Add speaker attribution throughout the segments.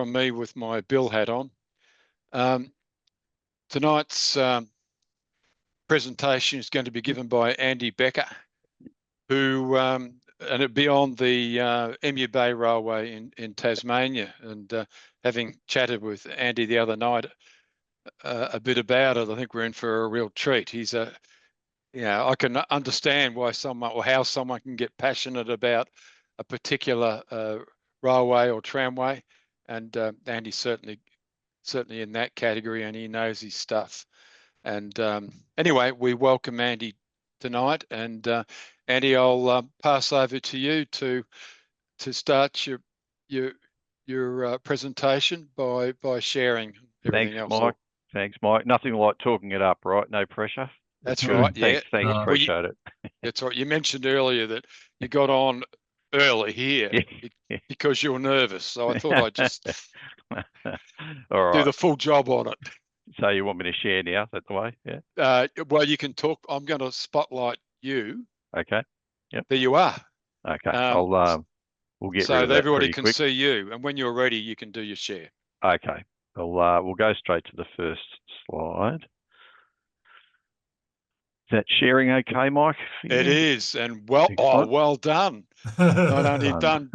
Speaker 1: from me with my Bill hat on. Tonight's presentation is going to be given by Andy Becker, who and it'd be on the Emu Bay Railway in Tasmania. And having chatted with Andy the other night a bit about it, I think we're in for a real treat. He's I can understand why someone or how someone can get passionate about a particular railway or tramway, and Andy's certainly in that category, and he knows his stuff. And anyway, we welcome Andy tonight, and Andy, I'll pass over to you to start your presentation by sharing everything else.
Speaker 2: Mike. Thanks, Mike. Nothing like talking it up, right? No pressure.
Speaker 1: That's right. Yeah.
Speaker 2: Thanks. Appreciate it.
Speaker 1: That's right. You mentioned earlier that you got on early here because you were nervous. So I thought I'd just do the full job on it.
Speaker 2: So you want me to share now? Is that the way?
Speaker 1: Yeah. Well, you can talk. I'm going to spotlight you.
Speaker 2: Okay. Yep.
Speaker 1: There you are.
Speaker 2: Okay. We'll get
Speaker 1: so
Speaker 2: rid of that
Speaker 1: everybody can
Speaker 2: quick.
Speaker 1: see you, and when you're ready, you can do your share.
Speaker 2: Okay. We'll go straight to the first slide. Is that sharing okay, Mike?
Speaker 1: It is, and well done. Not only done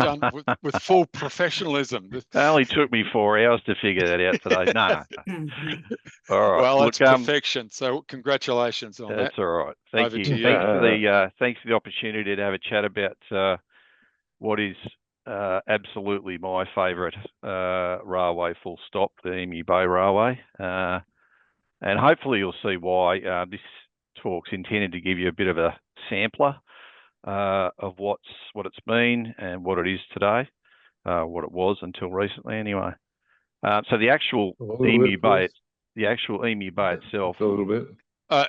Speaker 1: with full professionalism.
Speaker 2: It only took me 4 hours to figure that out today. No. All right.
Speaker 1: Well, that's perfection. So congratulations on that.
Speaker 2: That's all right. Thank you. Thanks for the opportunity to have a chat about what is absolutely my favourite railway, full stop, the Emu Bay Railway. And hopefully you'll see why this talk's intended to give you a bit of a sampler of what it's been and what it is today, what it was until recently anyway. So the actual Emu Bay itself.
Speaker 3: A little bit.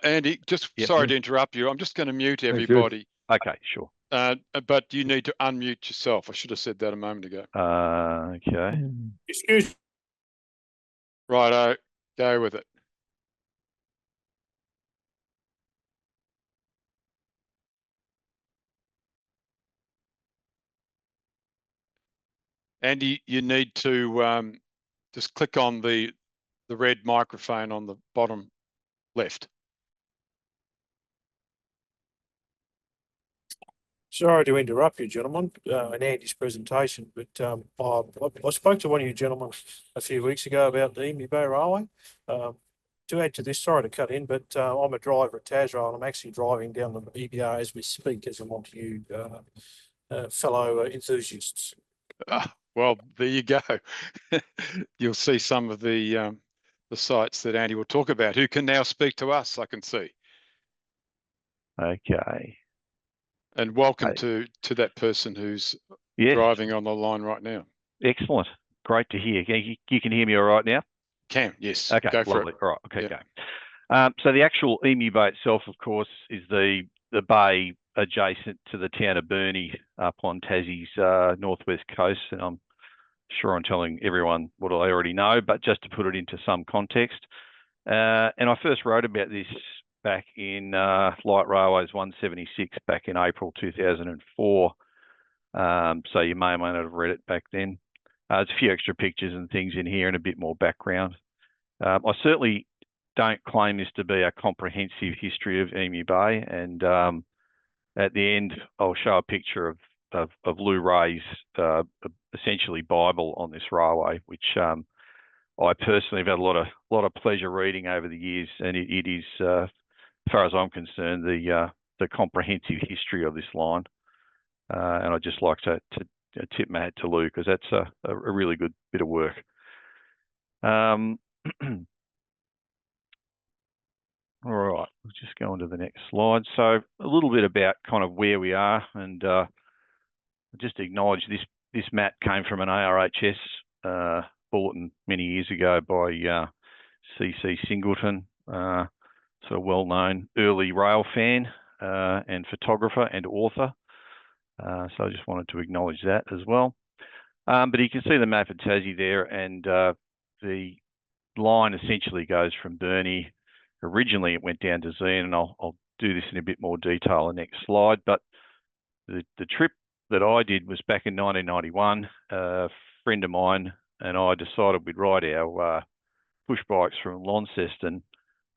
Speaker 1: Andy, sorry to interrupt you. I'm just going to mute everybody.
Speaker 2: Okay, sure.
Speaker 1: But you need to unmute yourself. I should have said that a moment ago.
Speaker 2: Okay.
Speaker 4: Excuse me.
Speaker 1: Righto, go with it. Andy, you need to just click on the red microphone on the bottom left.
Speaker 4: Sorry to interrupt you, gentlemen, in Andy's presentation, but I spoke to one of you gentlemen a few weeks ago about the Emu Bay Railway. To add to this, sorry to cut in, but I'm a driver at Tasrail, and I'm actually driving down the EBR as we speak, as I'm on to you, fellow enthusiasts.
Speaker 1: Well, there you go. You'll see some of the sites that Andy will talk about, who can now speak to us, I can see.
Speaker 2: Okay.
Speaker 1: And welcome to that person who's driving on the line right now.
Speaker 2: Excellent. Great to hear. You can hear me all right now?
Speaker 1: Can, yes.
Speaker 2: Okay,
Speaker 1: go for
Speaker 2: lovely.
Speaker 1: it.
Speaker 2: All right, okay, go. So the actual Emu Bay itself, of course, is the bay adjacent to the town of Burnie up on Tassie's northwest coast. And I'm sure I'm telling everyone what I already know, but just to put it into some context. And I first wrote about this back in Light Railways 176 back in April 2004. So you may or may not have read it back then. There's a few extra pictures and things in here and a bit more background. I certainly don't claim this to be a comprehensive history of Emu Bay. And at the end, I'll show a picture of Lou Ray's essentially Bible on this railway, which I personally have had a lot of pleasure reading over the years, and it is, as far as I'm concerned, the comprehensive history of this line. And I'd just like to tip my hat to Lou, because that's a really good bit of work. All right, we'll just go on to the next slide. So a little bit about kind of where we are, and just acknowledge this map came from an ARHS bulletin many years ago by C.C. Singleton, sort of well-known early rail fan and photographer and author. So I just wanted to acknowledge that as well. But you can see the map of Tassie there, and the line essentially goes from Burnie. Originally, it went down to Zeehan, and I'll do this in a bit more detail in the next slide. But the trip that I did was back in 1991. A friend of mine and I decided we'd ride our push bikes from Launceston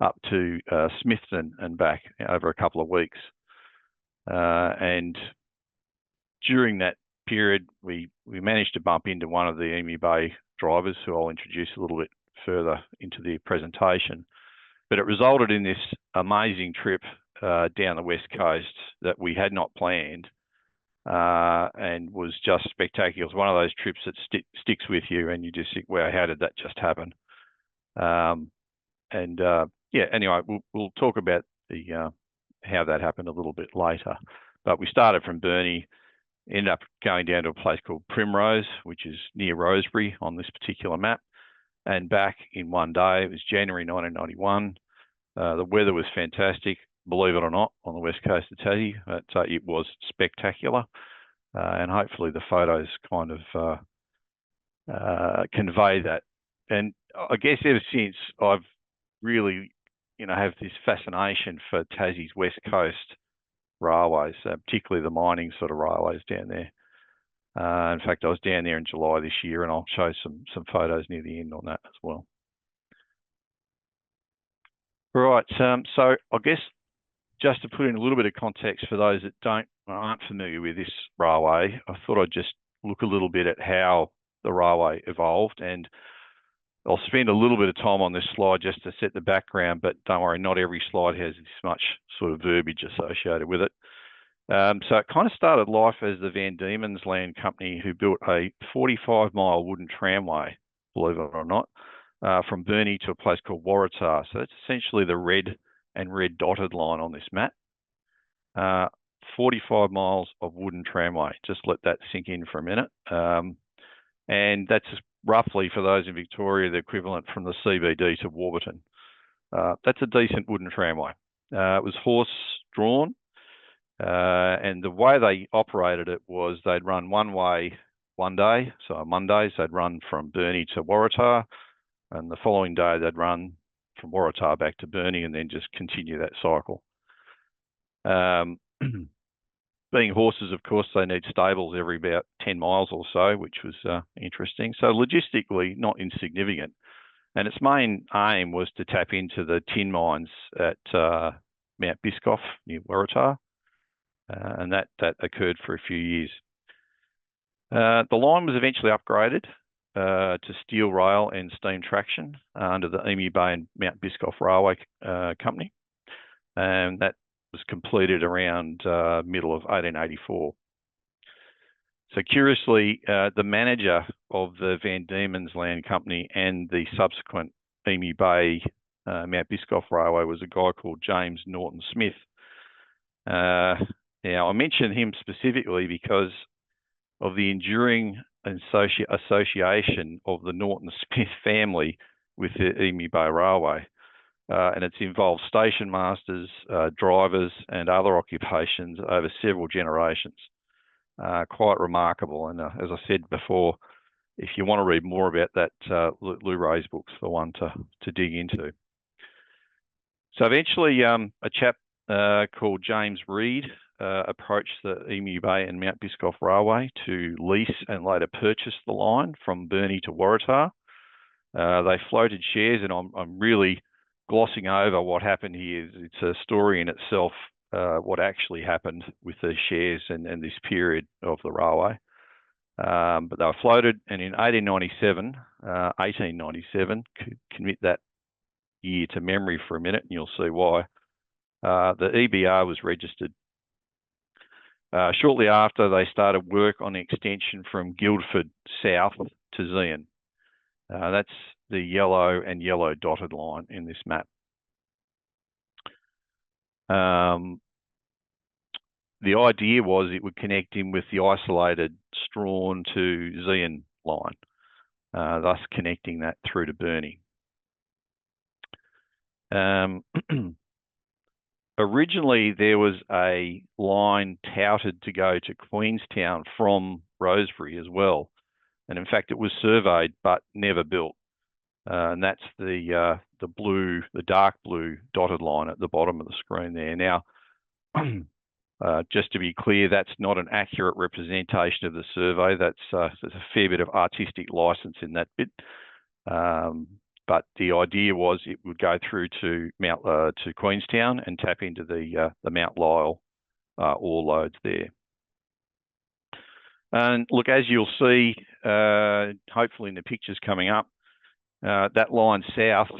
Speaker 2: up to Smithton and back over a couple of weeks. And during that period, we managed to bump into one of the Emu Bay drivers, who I'll introduce a little bit further into the presentation. But it resulted in this amazing trip down the west coast that we had not planned, and was just spectacular. It was one of those trips that sticks with you, and you just think, wow, how did that just happen? Yeah, anyway, we'll talk about the how that happened a little bit later. But we started from Burnie, ended up going down to a place called Primrose, which is near Rosebery on this particular map, and back in one day. It was January 1991. The weather was fantastic, believe it or not, on the west coast of Tassie. It was spectacular, and hopefully the photos kind of convey that. And I guess ever since, I've really, have this fascination for Tassie's west coast railways, particularly the mining sort of railways down there. In fact, I was down there in July this year, and I'll show some photos near the end on that as well. Right, so I guess just to put in a little bit of context for those that aren't familiar with this railway, I thought I'd just look a little bit at how the railway evolved, and I'll spend a little bit of time on this slide just to set the background, but don't worry, not every slide has this much sort of verbiage associated with it. So it kind of started life as the Van Diemen's Land Company, who built a 45-mile wooden tramway, believe it or not, from Burnie to a place called Waratah. So that's essentially the red and red dotted line on this map. 45 miles of wooden tramway. Just let that sink in for a minute. And that's roughly, for those in Victoria, the equivalent from the CBD to Warburton. That's a decent wooden tramway. It was horse-drawn, and the way they operated it was they'd run one way one day, so on Mondays they'd run from Burnie to Waratah, and the following day they'd run from Waratah back to Burnie, and then just continue that cycle. Being horses, of course, they need stables every about 10 miles or so, which was interesting. So logistically, not insignificant. And its main aim was to tap into the tin mines at Mount Biscoff near Waratah, and that occurred for a few years. The line was eventually upgraded to steel rail and steam traction under the Emu Bay and Mount Biscoff Railway Company, and that was completed around middle of 1884. So curiously, the manager of the Van Diemen's Land Company and the subsequent Emu Bay Mount Biscoff Railway was a guy called James Norton Smith. Now, I mention him specifically because of the enduring association of the Norton Smith family with the Emu Bay Railway. And it's involved station masters, drivers, and other occupations over several generations. Quite remarkable. And as I said before, if you want to read more about that, Lou Ray's book's the one to dig into. So eventually, a chap called James Reed approached the Emu Bay and Mount Biscoff Railway to lease and later purchase the line from Burnie to Waratah. They floated shares, and I'm really glossing over what happened here. It's a story in itself, what actually happened with the shares and this period of the railway. But they were floated, and in 1897, commit that year to memory for a minute, and you'll see why, the EBR was registered. Shortly after, they started work on the extension from Guildford south to Zeehan. That's the yellow and yellow dotted line in this map. The idea was it would connect him with the isolated Strawn to Zeehan line, thus connecting that through to Burnie. Originally, there was a line touted to go to Queenstown from Rosebery as well. And in fact, it was surveyed but never built. And that's the dark blue dotted line at the bottom of the screen there. Now, Just to be clear, that's not an accurate representation of the survey. There's a fair bit of artistic license in that bit. But the idea was it would go through to Queenstown and tap into the Mount Lyell ore loads there. And look, as you'll see, hopefully in the pictures coming up, that line south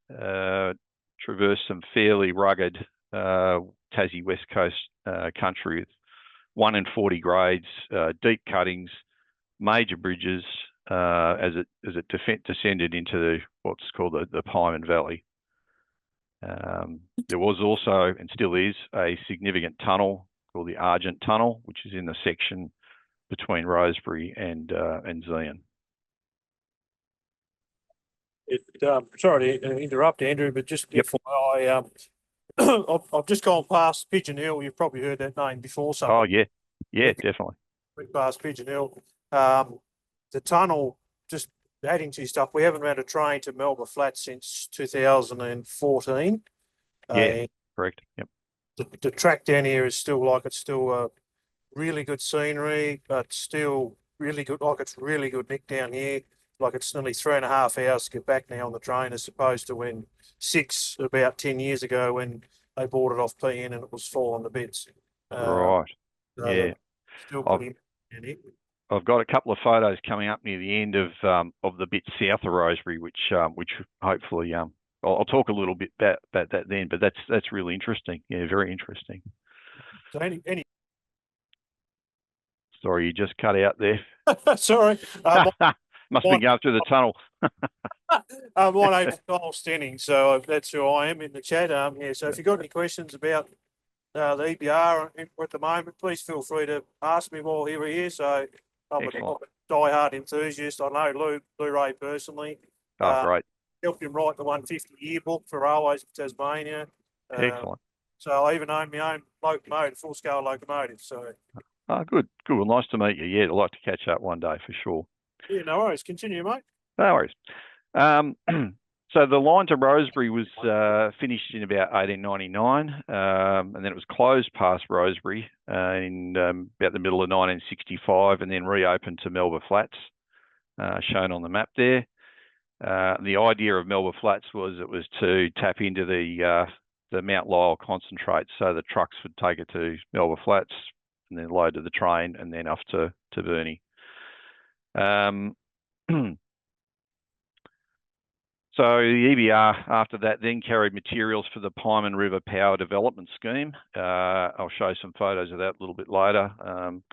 Speaker 2: traversed some fairly rugged Tassie West Coast country with 1 in 40 grades, deep cuttings, major bridges as it descended into what's called the Pieman Valley. There was also, and still is, a significant tunnel called the Argent Tunnel, which is in the section between Rosebery and Zion.
Speaker 4: Sorry to interrupt, Andrew, but just
Speaker 2: Yep.
Speaker 4: I've just gone past Pigeon Hill. You've probably heard that name before.
Speaker 2: Oh yeah, definitely.
Speaker 4: Went past Pigeon Hill. The tunnel, just adding to your stuff, we haven't had a train to Melbourne Flats since 2014.
Speaker 2: Yeah, correct. Yep.
Speaker 4: The track down here is still really good scenery, but still really good. Like it's really good nick down here. Like it's nearly 3.5 hours to get back now on the train, as opposed to when about 10 years ago when they bought it off PN and it was falling to bits.
Speaker 2: Right. Yeah.
Speaker 4: Still pretty.
Speaker 2: I've got a couple of photos coming up near the end of the bit south of Rosebery, which hopefully I'll talk a little bit about that then. But that's really interesting. Yeah, very interesting.
Speaker 4: So any
Speaker 2: Sorry, you just cut out there.
Speaker 4: Sorry.
Speaker 2: Must be going through the tunnel.
Speaker 4: My name's Kyle Stenning, so that's who I am in the chat. Yeah, so if you've got any questions about the EBR at the moment, please feel free to ask me while we're here. So I'm a die-hard enthusiast. I know Lou Ray personally.
Speaker 2: Oh, great.
Speaker 4: Helped him write the 150 yearbook for Railways of Tasmania.
Speaker 2: Excellent.
Speaker 4: So I even own my own locomotive, full-scale locomotive. So.
Speaker 2: Oh, good. Well, nice to meet you. Yeah, I'd like to catch up one day for sure.
Speaker 4: Yeah, no worries. Continue, mate.
Speaker 2: No worries. So the line to Rosebery was finished in about 1899, and then it was closed past Rosebery in about the middle of 1965, and then reopened to Melba Flats, shown on the map there. The idea of Melba Flats was it was to tap into the Mount Lyell concentrate, so the trucks would take it to Melba Flats and then load to the train and then off to Burnie. So the EBR after that then carried materials for the Pieman River Power Development Scheme. I'll show some photos of that a little bit later,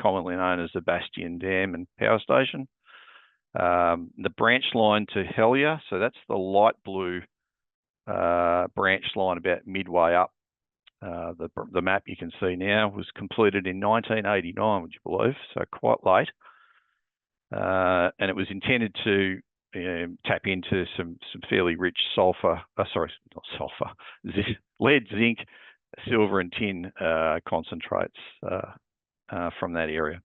Speaker 2: commonly known as the Bastion Dam and Power Station. The branch line to Helier, so that's the light blue branch line about midway up. The map you can see now was completed in 1989, would you believe? So quite late. And it was intended to tap into some fairly rich lead, zinc, silver and tin concentrates from that area.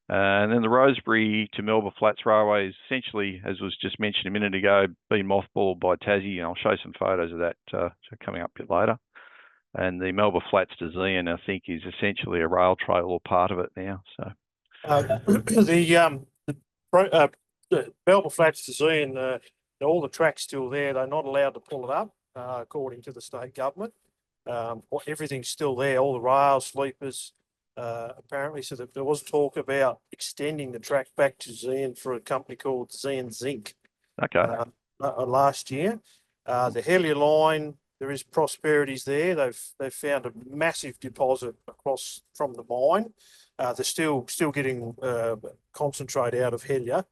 Speaker 2: And then the Rosebery to Melba Flats Railway is essentially, as was just mentioned a minute ago, been mothballed by Tassie, and I'll show some photos of that coming up a bit later. And the Melba Flats to Zion, I think, is essentially a rail trail or part of it now. So
Speaker 4: the Melba Flats to Zion, all the tracks still there. They're not allowed to pull it up, according to the state government. Everything's still there. All the rail sleepers. Apparently, so there was talk about extending the track back to Zion for a company called Zion Zinc.
Speaker 2: Okay.
Speaker 4: Last year, the Helier line, there is prosperities there. They've found a massive deposit across from the mine. They're still getting concentrate out of Helier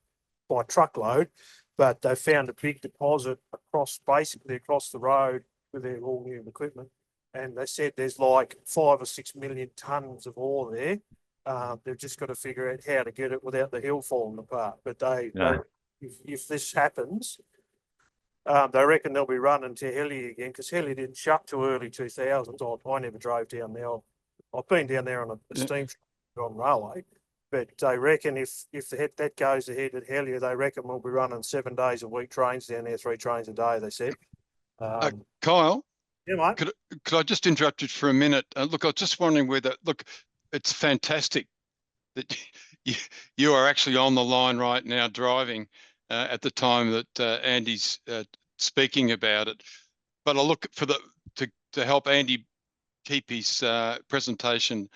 Speaker 4: by truckload, but they found a big deposit basically across the road with their all new equipment. And they said there's like 5 or 6 million tonnes of ore there. They've just got to figure out how to get it without the hill falling apart. But if this happens, they reckon they'll be running to Helier again, because Helier didn't shut till early 2000s. I never drove down there. I've been down there on a steam on railway, but they reckon if that goes ahead at Helier, they reckon we'll be running 7 days a week trains down there, 3 trains a day. They said.
Speaker 1: Kyle.
Speaker 4: Yeah, mate.
Speaker 1: Could I just interrupt you for a minute? Look, I was just wondering whether, look, it's fantastic that you, you are actually on the line right now driving at the time that Andy's speaking about it. But I look for to help Andy keep his presentation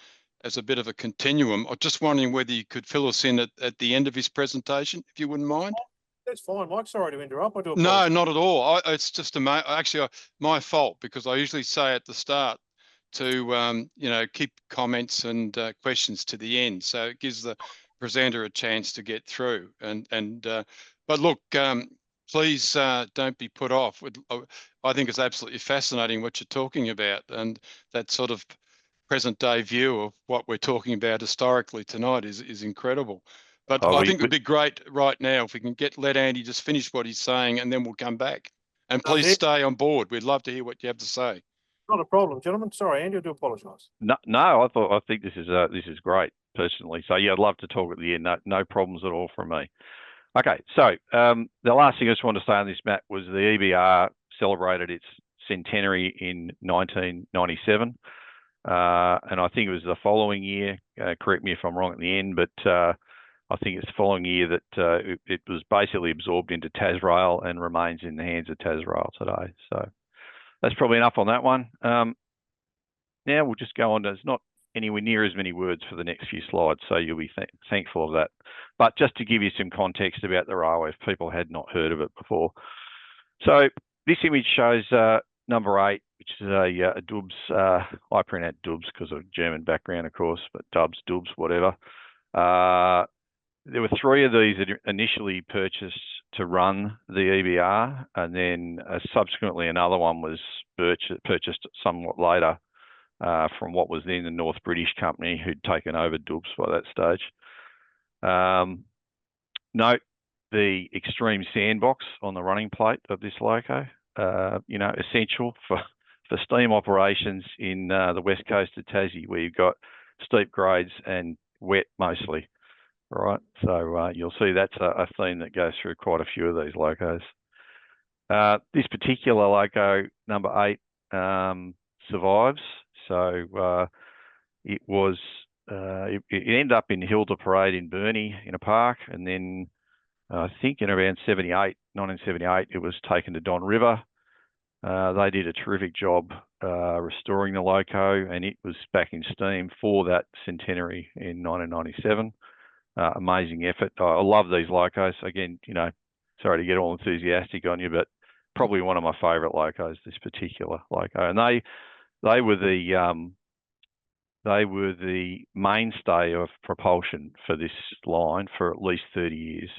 Speaker 1: as a bit of a continuum. I'm just wondering whether you could fill us in at the end of his presentation, if you wouldn't mind.
Speaker 4: That's fine, Mike. Sorry to interrupt. I do
Speaker 1: No,
Speaker 4: apologize.
Speaker 1: not at all. It's just actually my fault, because I usually say at the start to keep comments and questions to the end, so it gives the presenter a chance to get through. But look, please don't be put off. I think it's absolutely fascinating what you're talking about, and that sort of present day view of what we're talking about historically tonight is incredible. But I think it'd be great right now if we can let Andy just finish what he's saying, and then we'll come back. And please stay on board. We'd love to hear what you have to say.
Speaker 4: Not a problem, gentlemen. Sorry, Andy, I do apologise.
Speaker 2: No, I think this is great personally. So yeah, I'd love to talk at the end. No problems at all from me. Okay, so the last thing I just wanted to say on this, Matt, was the EBR celebrated its centenary in 1997. And I think it was the following year, correct me if I'm wrong at the end, but I think it's the following year that it was basically absorbed into Tasrail and remains in the hands of Tasrail today. So that's probably enough on that one. Now we'll just go on to, there's not anywhere near as many words for the next few slides, so you'll be thankful of that. But just to give you some context about the railway, if people had not heard of it before. So this image shows number 8, which is a Dubs, I pronounce Dubs because of German background, of course, but Dubs, Dubs, whatever. There were 3 of these that initially purchased to run the EBR, and then subsequently another one was purchased somewhat later from what was then the North British Company, who'd taken over Dubs by that stage. Note the extreme sandbox on the running plate of this loco, essential for steam operations in the west coast of Tassie, where you've got steep grades and wet mostly. All right, so you'll see that's a theme that goes through quite a few of these locos. This particular loco, number 8, survives. So it ended up in Hilda Parade in Burnie in a park, and then I think in around 1978, it was taken to Don River. They did a terrific job restoring the loco, and it was back in steam for that centenary in 1997. Amazing effort. I love these locos. Again, sorry to get all enthusiastic on you, but probably one of my favourite locos, this particular loco. And they were the mainstay of propulsion for this line for at least 30 years.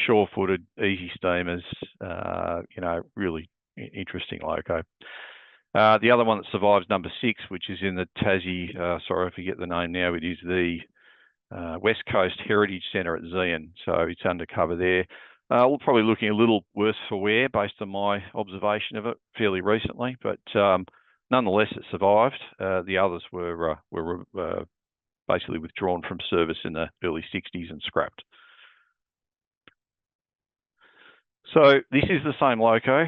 Speaker 2: Sure-footed, easy steamers, really interesting loco. The other one that survives, number 6, which is in the Tassie, sorry, I forget the name now, it is the West Coast Heritage Centre at Zeehan, so it's undercover there. We're probably looking a little worse for wear based on my observation of it fairly recently, but nonetheless, it survived. The others were basically withdrawn from service in the early 60s and scrapped. So this is the same loco,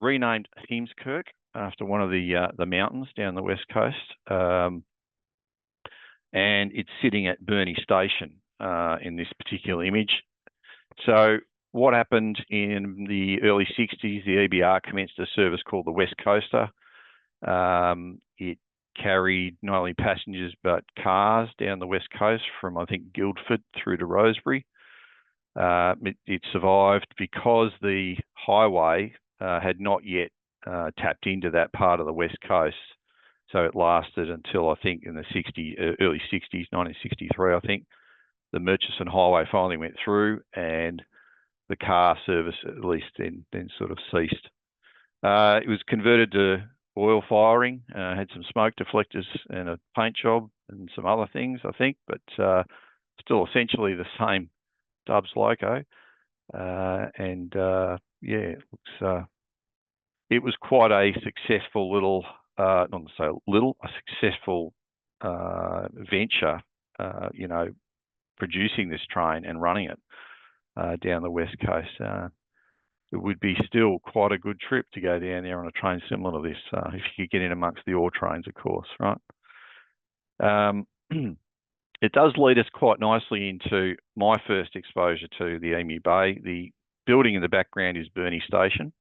Speaker 2: renamed Heemskirk after one of the mountains down the west coast. And it's sitting at Burnie Station in this particular image. So what happened in the early 60s, the EBR commenced a service called the West Coaster. It carried not only passengers but cars down the west coast from, I think, Guildford through to Rosebery. It survived because the highway had not yet tapped into that part of the west coast. So it lasted until, I think, in the early 60s, 1963, I think, the Murchison Highway finally went through, and the car service at least then sort of ceased. It was converted to oil firing, had some smoke deflectors and a paint job and some other things, I think, but still essentially the same Dubs loco. It was quite a successful little, not to say little, a successful venture, producing this train and running it down the west coast. it would be still quite a good trip to go down there on a train similar to this, if you could get in amongst the ore trains, of course, right? It does lead us quite nicely into my first exposure to the Emu Bay. The building in the background is Burnie Station.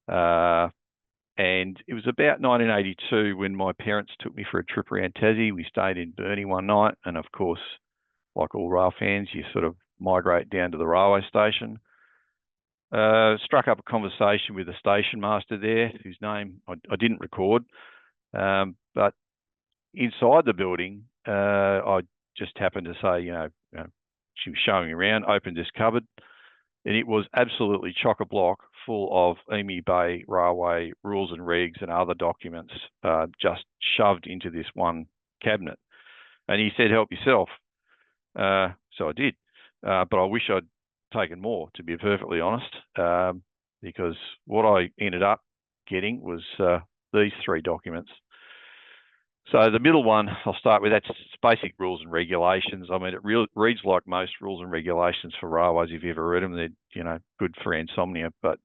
Speaker 2: And it was about 1982 when my parents took me for a trip around Tassie. We stayed in Burnie one night, and of course, like all rail fans, you sort of migrate down to the railway station. Struck up a conversation with the station master there, whose name I didn't record. But inside the building, I just happened to say, she was showing me around, opened this cupboard, and it was absolutely chock-a-block full of Emu Bay Railway rules and regs and other documents just shoved into this one cabinet. And he said, help yourself. So I did. But I wish I'd taken more, to be perfectly honest, because what I ended up getting was these three documents. So the middle one, I'll start with, that's basic rules and regulations. I mean, it reads like most rules and regulations for railways. If you ever read them, they're, good for insomnia, but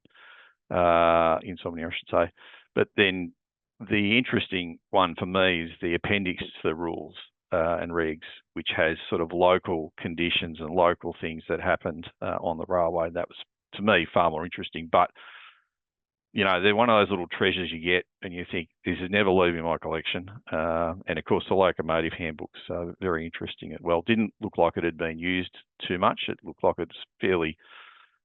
Speaker 2: insomnia, I should say. But then the interesting one for me is the appendix to the rules and regs, which has sort of local conditions and local things that happened on the railway. That was, to me, far more interesting. But they're one of those little treasures you get and you think, this is never leaving my collection. And of course, the locomotive handbooks are very interesting as well. Didn't look like it had been used too much. It looked like it's fairly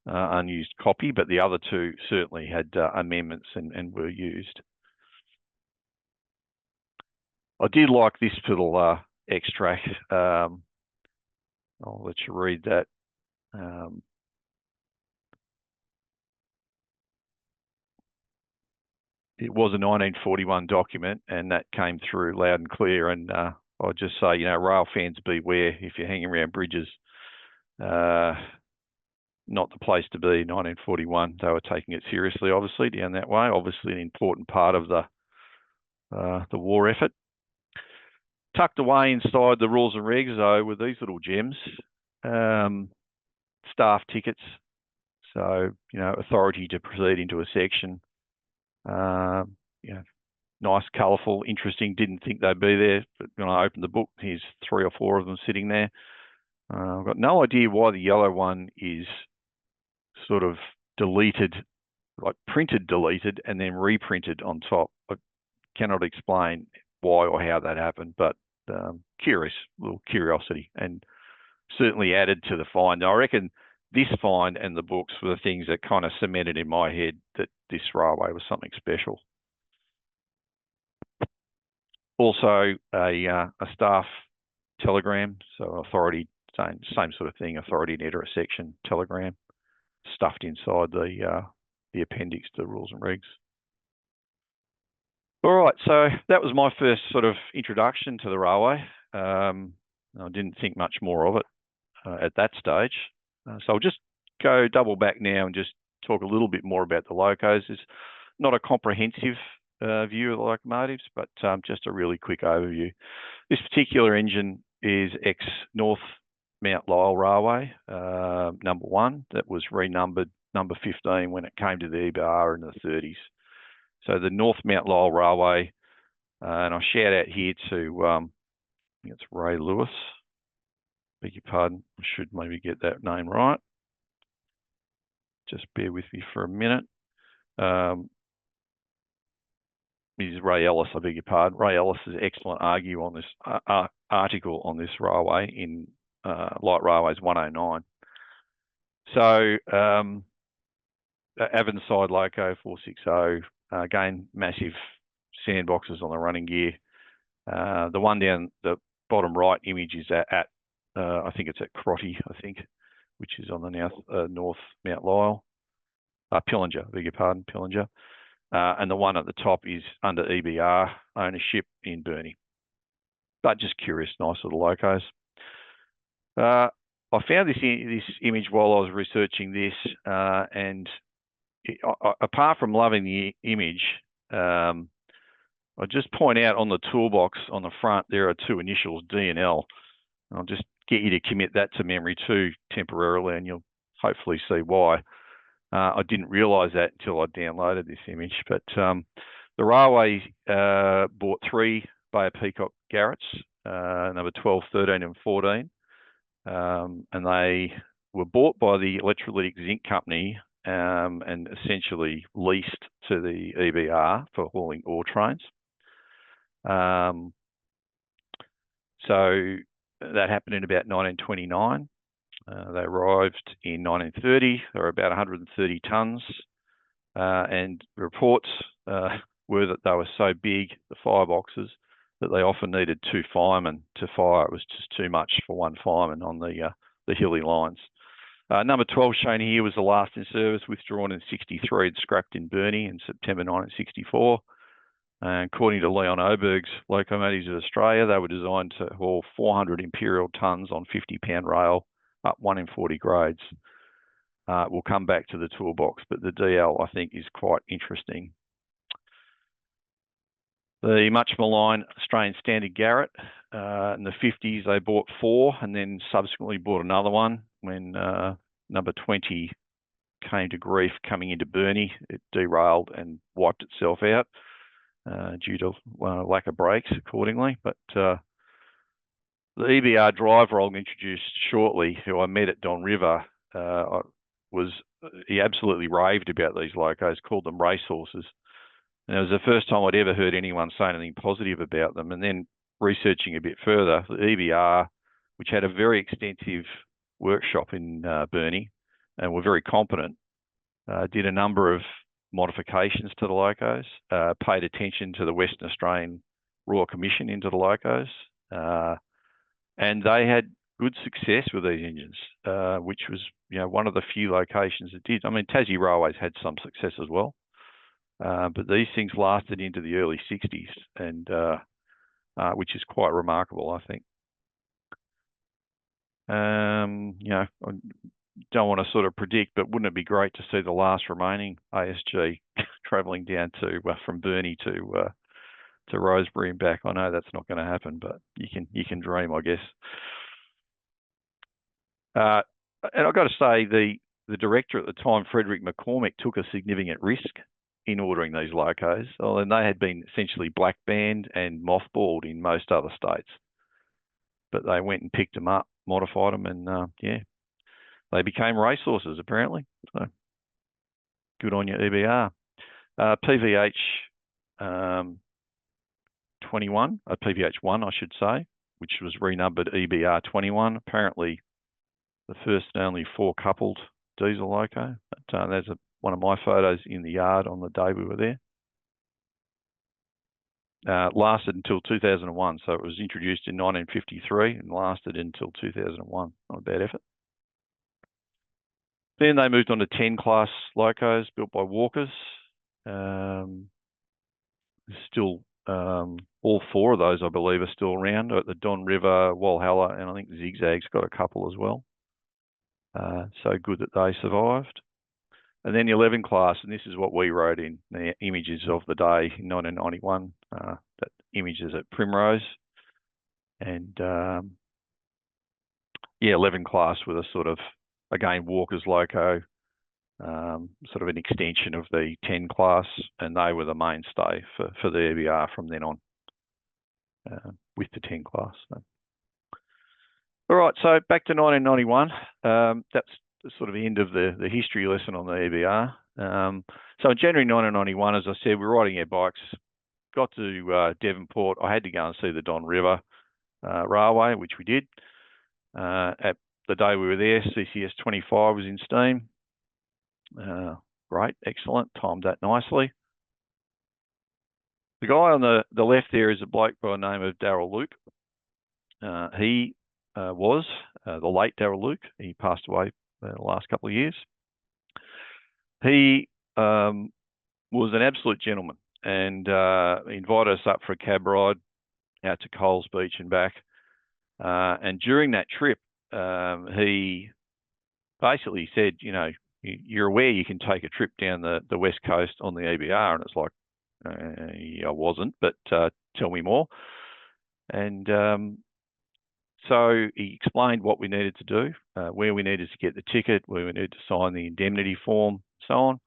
Speaker 2: unused copy, but the other two certainly had amendments and were used. I did like this little extract. I'll let you read that. It was a 1941 document, and that came through loud and clear. And I'll just say, rail fans beware if you're hanging around bridges. Not the place to be. 1941, they were taking it seriously, obviously, down that way. Obviously, an important part of the war effort. Tucked away inside the rules and regs, though, were these little gems, staff tickets. So, authority to proceed into a section. Nice, colourful, interesting. Didn't think they'd be there, but when I opened the book, here's 3 or 4 of them sitting there. I've got no idea why the yellow one is sort of deleted, like printed, deleted, and then reprinted on top. I cannot explain why or how that happened, but curious, little curiosity, and certainly added to the find. I reckon this find and the books were the things that kind of cemented in my head that this railway was something special. Also, a staff telegram, so authority, same sort of thing, authority to enter a section telegram, stuffed inside the appendix to the rules and regs. All right, so that was my first sort of introduction to the railway. I didn't think much more of it at that stage. So I'll just go double back now and just talk a little bit more about the locos. It's not a comprehensive view of the locomotives, but just a really quick overview. This particular engine is ex-North Mount Lyell Railway, number 1, that was renumbered number 15 when it came to the EBR in the 30s. So the North Mount Lyell Railway, and I'll shout out here to, I think it's Ray Lewis. Beg your pardon, I should maybe get that name right. Just bear with me for a minute. This is Ray Ellis, I beg your pardon. Ray Ellis is excellent article on this railway in Light Railways 109. So Avonside Loco 460, again, massive sandboxes on the running gear. The one down the bottom right image is at I think it's at Crotty, which is on the North Mount Lyell. Pillinger, beg your pardon, Pillinger. And the one at the top is under EBR ownership in Burnie. But just curious, nice little locos. I found this image while I was researching this, and apart from loving the image, I'll just point out on the toolbox on the front, there are 2 initials, D and L. I'll just get you to commit that to memory too temporarily, and you'll hopefully see why. I didn't realise that until I downloaded this image, but the railway bought 3 Bay of Peacock Garretts, number 12, 13 and 14, and they were bought by the Electrolytic Zinc Company and essentially leased to the EBR for hauling ore trains. So that happened in about 1929. They arrived in 1930. They were about 130 tonnes, and reports were that they were so big, the fireboxes, that they often needed 2 firemen to fire. It was just too much for one fireman on the hilly lines. Number 12 shown here was the last in service, withdrawn in 63 and scrapped in Burnie in September 1964. According to Leon Oberg's Locomotives of Australia, they were designed to haul 400 imperial tonnes on 50-pound rail up 1 in 40 grades. We'll come back to the toolbox, but the DL, I think, is quite interesting. The much maligned Australian Standard Garrett, in the 50s, they bought 4 and then subsequently bought another one when number 20 came to grief coming into Burnie. It derailed and wiped itself out due to lack of brakes accordingly. But the EBR driver I'll introduce shortly, who I met at Don River, he absolutely raved about these locos, called them racehorses. And it was the first time I'd ever heard anyone say anything positive about them. And then researching a bit further, the EBR, which had a very extensive workshop in Burnie and were very competent, did a number of modifications to the locos, paid attention to the Western Australian Royal Commission into the locos, and they had good success with these engines, which was, one of the few locations that did. I mean, Tassie Railways had some success as well, but these things lasted into the early 60s, and which is quite remarkable, I think. I don't want to sort of predict, but wouldn't it be great to see the last remaining ASG travelling down to from Burnie to Rosebery and back? I know that's not going to happen, but you can dream, I guess. And I've got to say, the director at the time, Frederick McCormick, took a significant risk in ordering these locos, and they had been essentially black banned and mothballed in most other states. But they went and picked them up, modified them, and they became racehorses apparently. So good on you, EBR. PVH 21, PVH 1, I should say, which was renumbered EBR 21. Apparently, the first and only 4-coupled diesel loco. But, there's one of my photos in the yard on the day we were there. Lasted until 2001, so it was introduced in 1953 and lasted until 2001. Not a bad effort. Then they moved on to 10-class locos built by Walkers. Still, all 4 of those, I believe, are still around at the Don River, Walhalla, and I think Zigzag's got a couple as well. So good that they survived. And then the 11 class, and this is what we wrote in the images of the day in 1991. That images at Primrose, and 11 class with a sort of, again, Walker's loco, sort of an extension of the 10 class, and they were the mainstay for the EBR from then on, with the 10 class. So. All right, so back to 1991. That's the sort of end of the history lesson on the EBR. So in January 1991, as I said, we're riding our bikes, got to Devonport. I had to go and see the Don River Railway, which we did. At the day we were there, CCS 25 was in steam. Great, excellent, timed that nicely. The guy on the left there is a bloke by the name of Darryl Luke. He was the late Darryl Luke. He passed away the last couple of years. He was an absolute gentleman, and he invited us up for a cab ride out to Coles Beach and back. And during that trip, he basically said, you're aware you can take a trip down the west coast on the EBR, and it's like, I wasn't, but tell me more. And so he explained what we needed to do, where we needed to get the ticket, where we needed to sign the indemnity form, so on.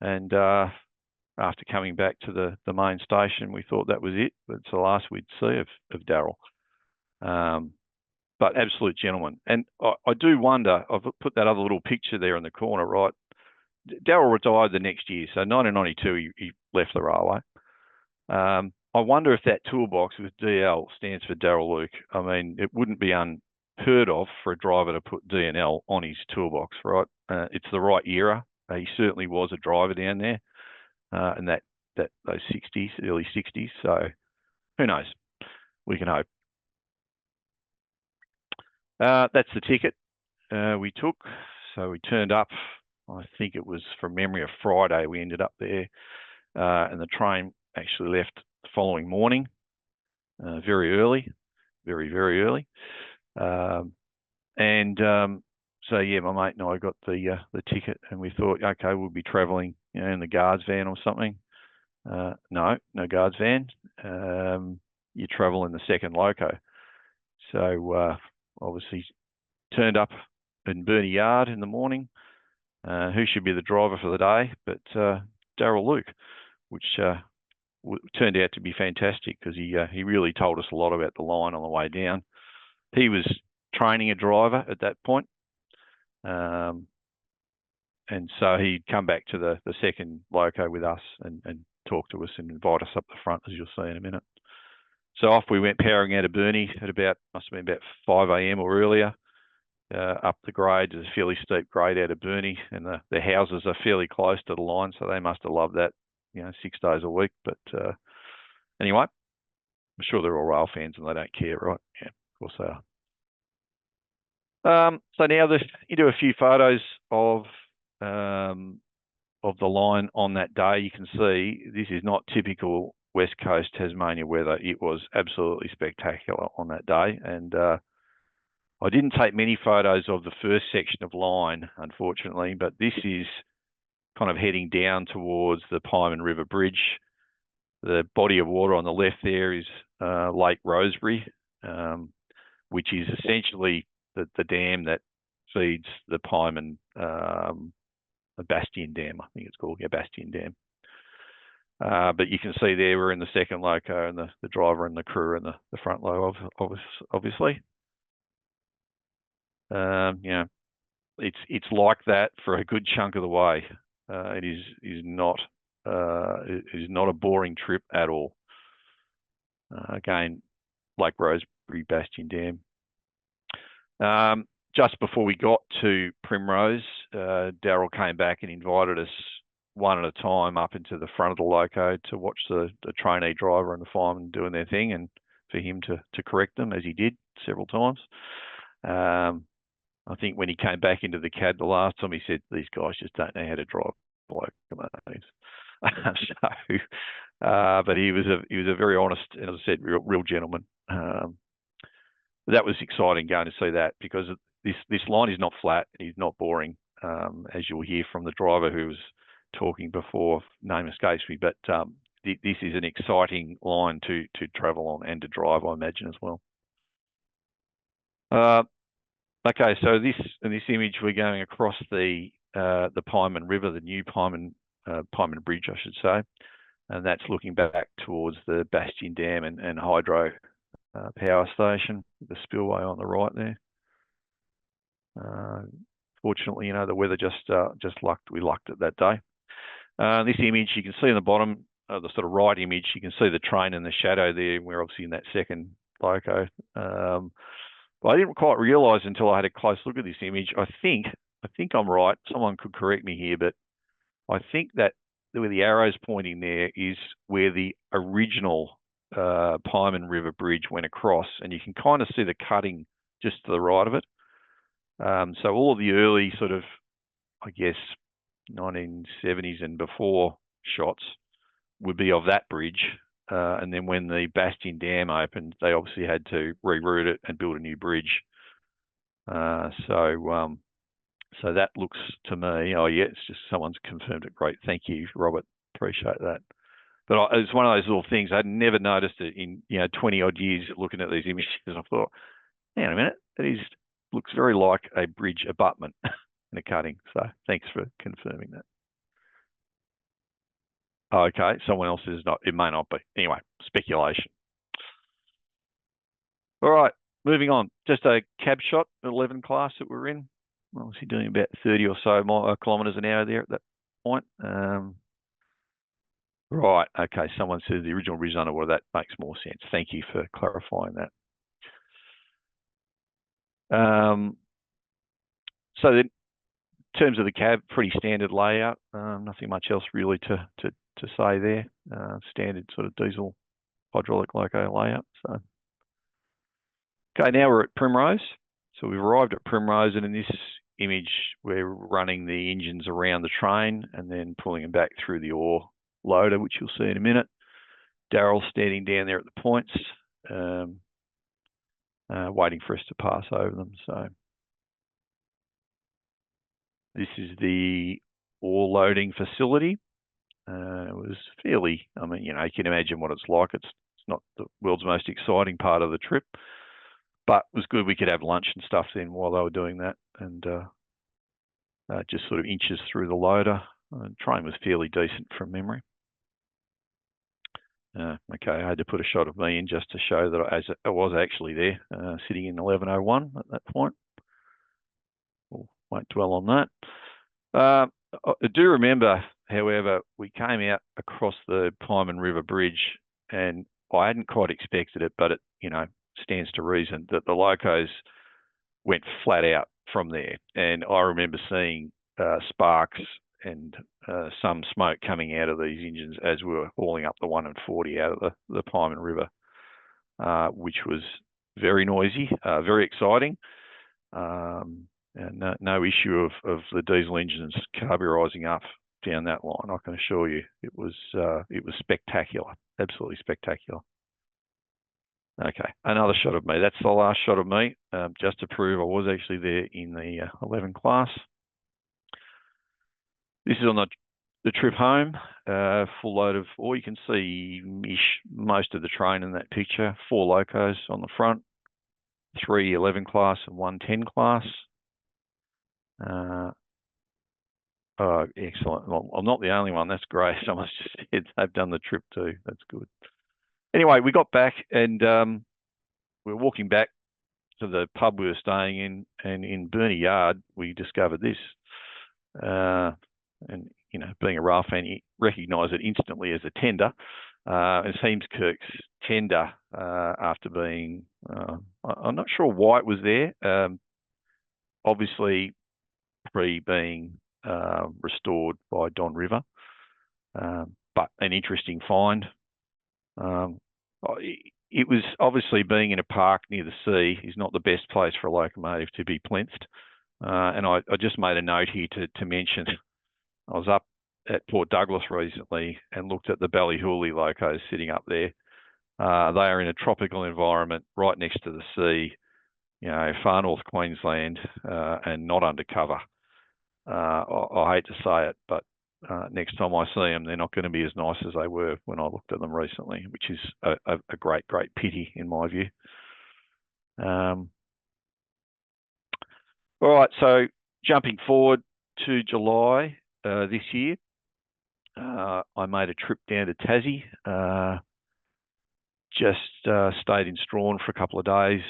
Speaker 2: And after coming back to the main station, we thought that was it. It's the last we'd see of Daryl. But absolute gentleman. And I do wonder, I've put that other little picture there in the corner, right? Daryl retired the next year. So 1992, he left the railway. I wonder if that toolbox with DL stands for Daryl Luke. I mean, it wouldn't be unheard of for a driver to put DNL on his toolbox, right? It's the right era. He certainly was a driver down there in those 60s, early 60s. So who knows? We can hope. That's the ticket we took. So we turned up, I think it was from memory a Friday. We ended up there and the train actually left the following morning, very early, very, very early. So yeah, my mate and I got the ticket, and we thought, okay, we'll be travelling, in the guards van or something. No guards van. You travel in the second loco. So obviously turned up in Burnie Yard in the morning. Who should be the driver for the day but Daryl Luke, which turned out to be fantastic because he really told us a lot about the line on the way down. He was training a driver at that point. And so he'd come back to the second loco with us and talk to us and invite us up the front, as you'll see in a minute. So off we went, powering out of Burnie at must have been about 5 a.m. or earlier, up the grade. There's a fairly steep grade out of Burnie, and the houses are fairly close to the line, so they must have loved that, 6 days a week. But anyway, I'm sure they're all rail fans and they don't care, right? Yeah, of course they are. So now into a few photos of the line on that day. You can see this is not typical West Coast Tasmania weather. It was absolutely spectacular on that day, and I didn't take many photos of the first section of line, unfortunately, but this is kind of heading down towards the Pyman River Bridge. The body of water on the left there is Lake Rosebery, which is essentially the dam that feeds the Pyman, the Bastion Dam, I think it's called, Bastion Dam. But you can see there we're in the second loco, and the driver and the crew in the front low, obviously. It's like that for a good chunk of the way. It is not a boring trip at all. Again, Lake Rosebery, Bastion Dam. Just before we got to Primrose, Daryl came back and invited us one at a time up into the front of the loco to watch the trainee driver and the fireman doing their thing, and for him to correct them, as he did several times. I think when he came back into the cab the last time, he said, "These guys just don't know how to drive locomotives." But he was a very honest, and as I said, real gentleman. That was exciting going to see that, because this line is not flat, it's not boring, as you'll hear from the driver who was talking before, name escapes me, but this is an exciting line to travel on and to drive, I imagine, as well. Okay, so in this image we're going across the Pyman River, the new Pyman Bridge, I should say, and that's looking back towards the Bastion Dam and hydro power station, the spillway on the right there. Fortunately, the weather we lucked it that day. This image you can see in the bottom, the sort of right image, you can see the train in the shadow there. We're obviously in that second loco. But I didn't quite realise until I had a close look at this image. I think I'm right. Someone could correct me here, but I think that where the arrow's pointing there is where the original Pyman River Bridge went across, and you can kind of see the cutting just to the right of it. So all of the early sort of, I guess, 1970s and before shots would be of that bridge. And then when the Bastion Dam opened, they obviously had to reroute it and build a new bridge. So that looks to me, oh yeah, it's just someone's confirmed it. Great, thank you, Robert. Appreciate that. But it's one of those little things I'd never noticed it in 20 odd years looking at these images. I thought, hang on a minute, looks very like a bridge abutment in a cutting. So thanks for confirming that. Oh, okay, someone else is not. It may not be. Anyway, speculation. All right, moving on. Just a cab shot, 11 class that we're in. Obviously doing about 30 or so kilometres an hour there at that point. Right, okay, someone says the original bridge underwater. That makes more sense. Thank you for clarifying that. So in terms of the cab, pretty standard layout. Nothing much else really to say there. Standard sort of diesel hydraulic loco layout. So, okay, now we're at Primrose. So we've arrived at Primrose, and in this image, we're running the engines around the train and then pulling them back through the ore loader, which you'll see in a minute. Daryl's standing down there at the points, waiting for us to pass over them. So this is the ore loading facility. It was fairly, I mean, you know, you can imagine what it's like. It's not the world's most exciting part of the trip, but it was good we could have lunch and stuff then while they were doing that, and just sort of inches through the loader. Train was fairly decent from memory. Okay, I had to put a shot of me in just to show that I was actually there, sitting in 1101 at that point. Won't dwell on that. I do remember, however, we came out across the Pyman River Bridge, and I hadn't quite expected it, but it, you know, stands to reason that the locos went flat out from there. And I remember seeing sparks and some smoke coming out of these engines as we were hauling up the 140 out of the Pyman River, which was very noisy, very exciting. And no issue of the diesel engines carburising up down that line. I can assure you, it was spectacular, absolutely spectacular. Okay, another shot of me. That's the last shot of me, just to prove I was actually there in the 11 class. This is on the trip home, full load of ore. You can see most of the train in that picture. 4 locos on the front, 3 11 class and 1 10 class. Oh, excellent. Well, I'm not the only one. That's great. Someone's just said they've done the trip too. That's good. Anyway, we got back, and we were walking back to the pub we were staying in, and in Burney Yard, we discovered this. And, you know, being a rail fan, you recognise it instantly as a tender. And Heemskirk's tender, after being, I'm not sure why it was there. Obviously, being restored by Don River, but an interesting find. It was obviously, being in a park near the sea is not the best place for a locomotive to be plinth'd. And I just made a note here to mention, I was up at Port Douglas recently and looked at the Ballyhooly locos sitting up there. They are in a tropical environment right next to the sea, you know, far north Queensland, and not undercover. I hate to say it, but next time I see them, they're not going to be as nice as they were when I looked at them recently, which is a great pity in my view. All right, so jumping forward to July this year, I made a trip down to Tassie. Just stayed in Strawn for a couple of days.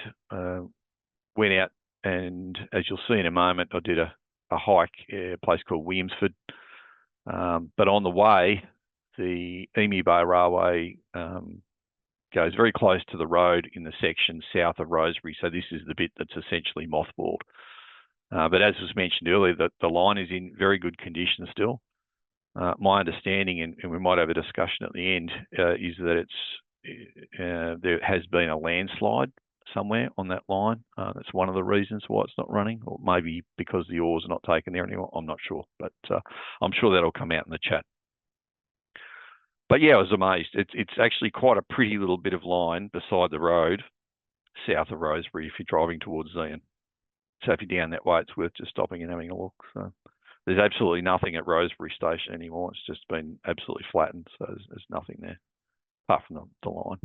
Speaker 2: Went out, and as you'll see in a moment, I did a hike at a place called Williamsford. But on the way, the Emu Bay Railway goes very close to the road in the section south of Rosebery. So this is the bit that's essentially mothballed. But as was mentioned earlier, the line is in very good condition still. My understanding, and we might have a discussion at the end, is that there has been a landslide somewhere on that line. That's one of the reasons why it's not running, or maybe because the ore's not taken there anymore. I'm not sure, but I'm sure that'll come out in the chat. But yeah, I was amazed. It's actually quite a pretty little bit of line beside the road, south of Rosebery, if you're driving towards Zion. So if you're down that way, it's worth just stopping and having a look. So there's absolutely nothing at Rosebery Station anymore. It's just been absolutely flattened. So there's nothing there apart from the line.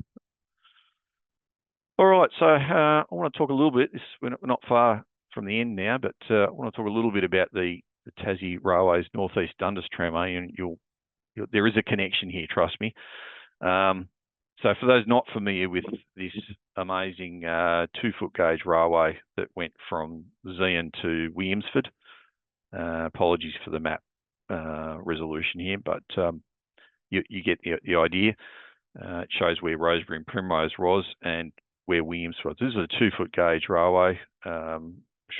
Speaker 2: All right, so I want to talk a little bit. We're not far from the end now, but I want to talk a little bit about the Tassie Railways Northeast Dundas Tramway, and you'll there is a connection here, trust me. So for those not familiar with this amazing 2-foot gauge railway that went from Zeehan to Williamsford, apologies for the map resolution here, but you get the idea. It shows where Rosebery and Primrose was and where Williamsford was. This is a 2-foot gauge railway.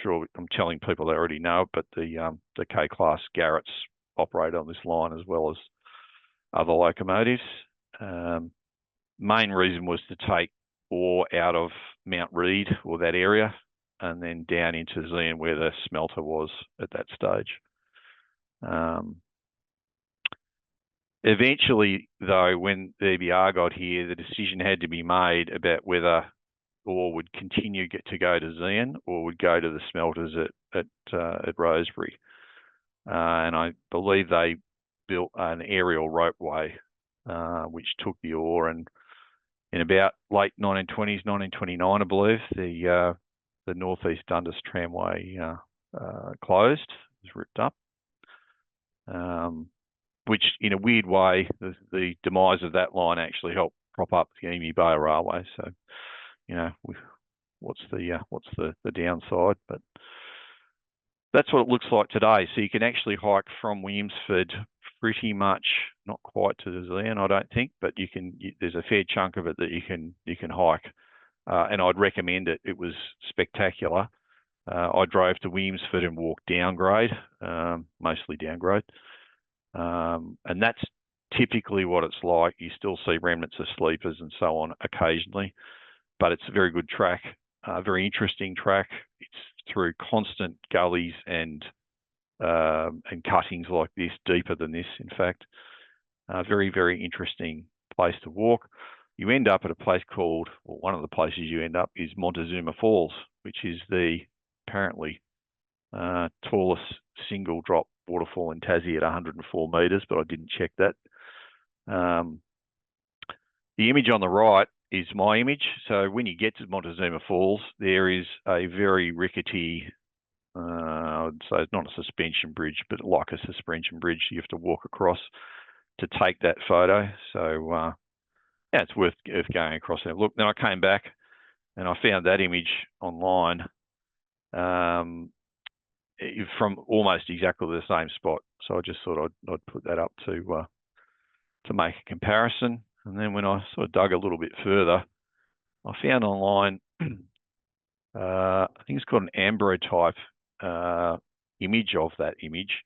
Speaker 2: Sure, I'm telling people they already know it, but the K-class Garretts operate on this line as well as other locomotives. Main reason was to take ore out of Mount Reed or that area and then down into Zeehan where the smelter was at that stage. Eventually, though, when the EBR got here, the decision had to be made about whether ore would continue to go to Zeehan or would go to the smelters at Rosebery. And I believe they built an aerial ropeway which took the ore, and in about late 1920s, 1929, I believe, the Northeast Dundas Tramway closed, was ripped up, which in a weird way, the demise of that line actually helped prop up the Emu Bay Railway. So, you know, what's the downside? But that's what it looks like today. So you can actually hike from Williamsford pretty much, not quite to the Zeehan, I don't think, but there's a fair chunk of it that you can hike, and I'd recommend it. It was spectacular. I drove to Williamsford and walked downgrade, mostly downgrade, and that's typically what it's like. You still see remnants of sleepers and so on occasionally, but it's a very good track, very interesting track. It's through constant gullies and cuttings like this, deeper than this, in fact. Very, very interesting place to walk. You end up at a place called, well, one of the places you end up is Montezuma Falls, which is the apparently tallest single drop waterfall in Tassie at 104 metres, but I didn't check that. The image on the right is my image. So when you get to Montezuma Falls, there is a very rickety, so it's not a suspension bridge, but like a suspension bridge, you have to walk across to take that photo. So yeah, it's worth going across and have a look. Then I came back and I found that image online from almost exactly the same spot. So I just thought I'd put that up to make a comparison. And then when I sort of dug a little bit further, I found online, I think it's called an ambrotype image of that image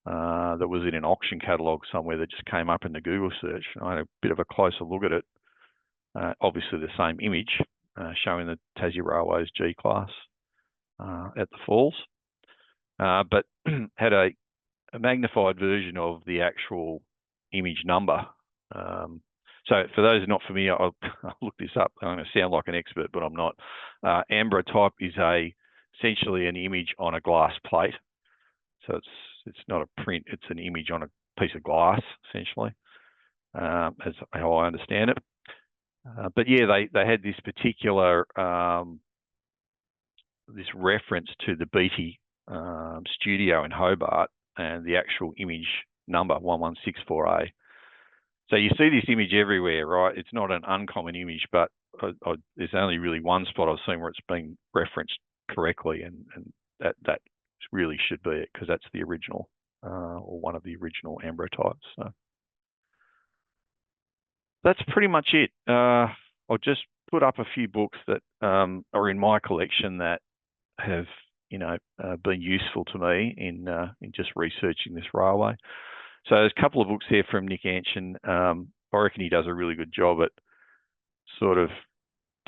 Speaker 2: that was in an auction catalogue somewhere that just came up in the Google search. I had a bit of a closer look at it. Obviously the same image showing the Tassie Railways G-class at the falls, but had a magnified version of the actual image number. So for those who are not familiar, I'll look this up. I'm going to sound like an expert, but I'm not. Ambrotype is essentially an image on a glass plate. So it's not a print, it's an image on a piece of glass, essentially, as how I understand it. But yeah, they had this particular this reference to the Beatty studio in Hobart and the actual image number 1164A. So you see this image everywhere, right? It's not an uncommon image, but there's only really one spot I've seen where it's been referenced correctly, and that really should be it, because that's the original or one of the original ambrotypes. So that's pretty much it. I'll just put up a few books that are in my collection that have, been useful to me in just researching this railway. So there's a couple of books here from Nick Anshin. I reckon he does a really good job at sort of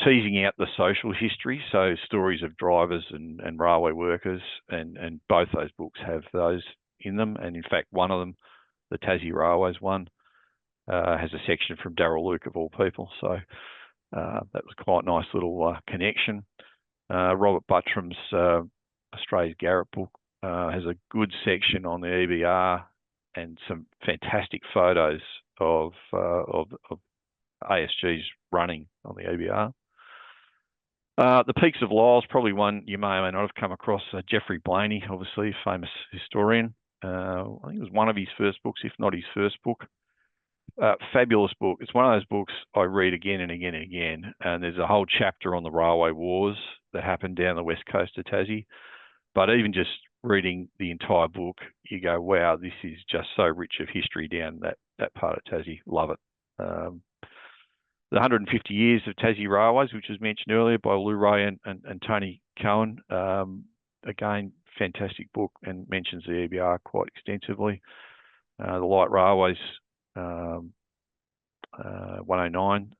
Speaker 2: teasing out the social history, so stories of drivers and railway workers, and both those books have those in them. And in fact, one of them, the Tassie Railways one, has a section from Darryl Luke of all people. So that was quite a nice little connection. Robert Buttram's Australia's Garrett book has a good section on the EBR and some fantastic photos of ASG's running on the EBR. The Peaks of Lyle's probably one you may or may not have come across. Geoffrey Blaney, obviously, famous historian. I think it was one of his first books, if not his first book. Fabulous book. It's one of those books I read again and again and again. And there's a whole chapter on the railway wars that happened down the west coast of Tassie. But even just reading the entire book, you go, wow, this is just so rich of history down that part of Tassie. Love it. The 150 Years of Tassie Railways, which was mentioned earlier by Lou Ray and Tony Cohen. Again, fantastic book and mentions the EBR quite extensively. The Light Railways, 109,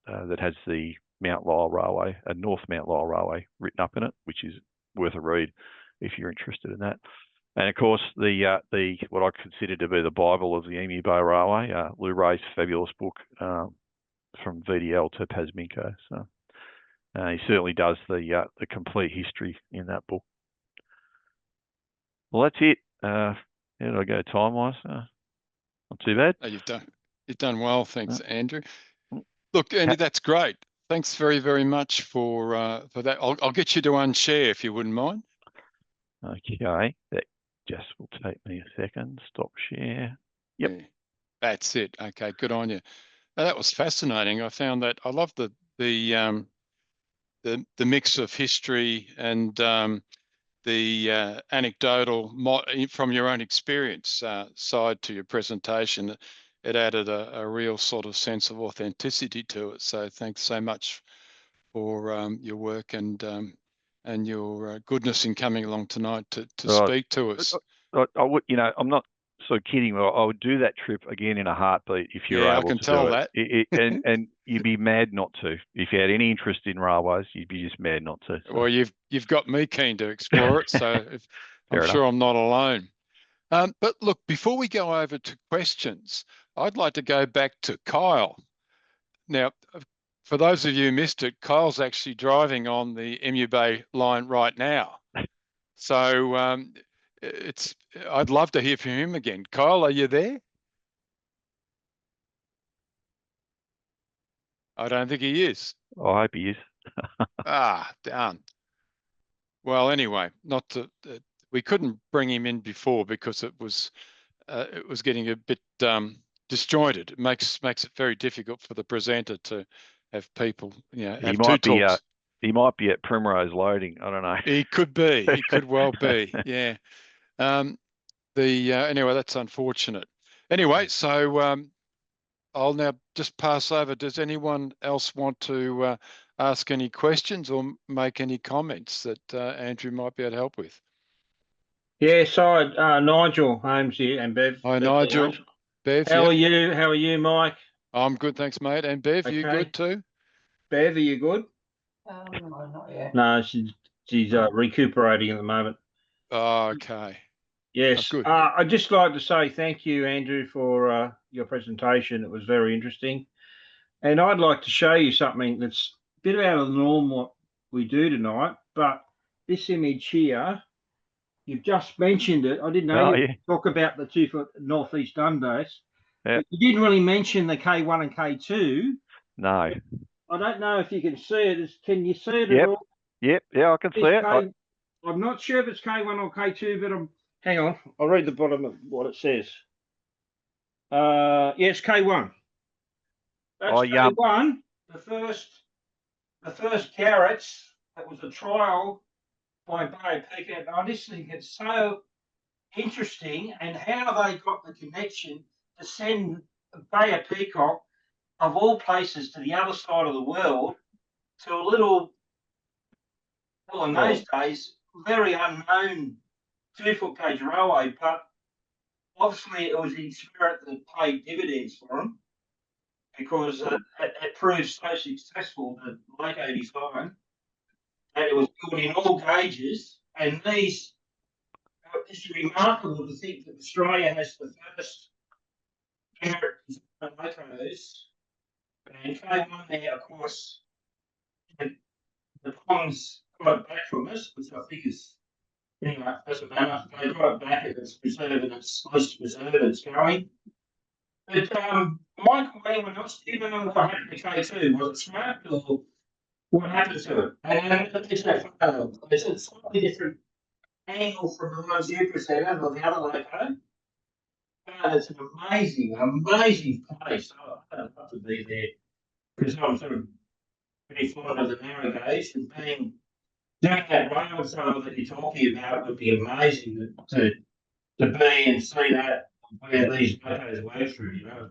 Speaker 2: that has the Mount Lyell Railway, North Mount Lyell Railway written up in it, which is worth a read if you're interested in that. And of course, the what I consider to be the Bible of the Emu Bay Railway, Lou Ray's fabulous book from VDL to Pasminco. So he certainly does the complete history in that book. Well, that's it. How did I go time-wise? Not too bad.
Speaker 1: Oh, you've done well, thanks, Andrew. Look, Andy, that's great. Thanks very, very much for that. I'll get you to unshare if you wouldn't mind.
Speaker 2: Okay, that just will take me a second. Stop share. Yep.
Speaker 1: Yeah, that's it. Okay, good on you. Now, that was fascinating. I found that I love the mix of history and the anecdotal from your own experience side to your presentation. It added a real sort of sense of authenticity to it. So thanks so much for your work and your goodness in coming along tonight to speak to us.
Speaker 2: I would, I'm not so kidding. I would do that trip again in a heartbeat if you're able to.
Speaker 1: I can tell that.
Speaker 2: And you'd be mad not to. If you had any interest in railways, you'd be just mad not to. So.
Speaker 1: Well, you've got me keen to explore it, so I'm sure I'm not alone. But look, before we go over to questions, I'd like to go back to Kyle. Now, for those of you who missed it, Kyle's actually driving on the Emu Bay line right now. So I'd love to hear from him again. Kyle, are you there? I don't think he is.
Speaker 2: I hope he is.
Speaker 1: Darn. Well, anyway, we couldn't bring him in before because it was getting a bit disjointed. It makes it very difficult for the presenter to have people, have two talks.
Speaker 2: He might be at Primrose loading. I don't know.
Speaker 1: He could be. He could well be. Yeah. Anyway, that's unfortunate. Anyway, so I'll now just pass over. Does anyone else want to ask any questions or make any comments that Andrew might be able to help with?
Speaker 3: Yes, Nigel Holmes here and Bev.
Speaker 1: Hi, Nigel. Bev,
Speaker 3: How are you? How are you, Mike?
Speaker 1: I'm good, thanks, mate. And Bev, you good too?
Speaker 3: Bev, are you good?
Speaker 5: No, not yet.
Speaker 3: No, she's recuperating at the moment.
Speaker 1: Oh, okay.
Speaker 3: Yes.
Speaker 1: Good.
Speaker 3: I'd just like to say thank you, Andrew, for your presentation. It was very interesting. And I'd like to show you something that's a bit out of the norm what we do tonight. But this image here, you've just mentioned it. I didn't know you talk about the 2 foot northeast Dundas.
Speaker 2: Yeah.
Speaker 3: But you didn't really mention the K1 and K2.
Speaker 2: No.
Speaker 3: I don't know if you can see it. Can you see it at all?
Speaker 2: Yep. Yeah, I can see it.
Speaker 3: I'm not sure if it's K1 or K2, but hang on. I'll read the bottom of what it says. Yeah, it's K1. That's K1. The first carrots. That was a trial by Bay Becker. I just think it's so interesting, and how they got the connection to send Bay of Peacock, of all places, to the other side of the world, to a little, well, in those days, very unknown 2 foot gauge railway, but obviously it was in spirit that paid dividends for them, because it proved so successful that late 85, and it was built in all gauges, and it's remarkable to think that Australia has the first locos, and K1 there, of course, the ponds got it back from us, which I think is, anyway, doesn't matter. They got it back, it's preserved, and it's supposed to preserve it, it's going. But Michael, anyone else, even know what happened to K2? Was it scrapped, or what happened to it? And it's a slightly different angle from the ones you presented or the other loco. It's an amazing, amazing place. I'd love to be there because I'm sort of pretty fond of the narrow gauge and doing that rail trail that you're talking about would be amazing to be and see that where these locos go through, you know.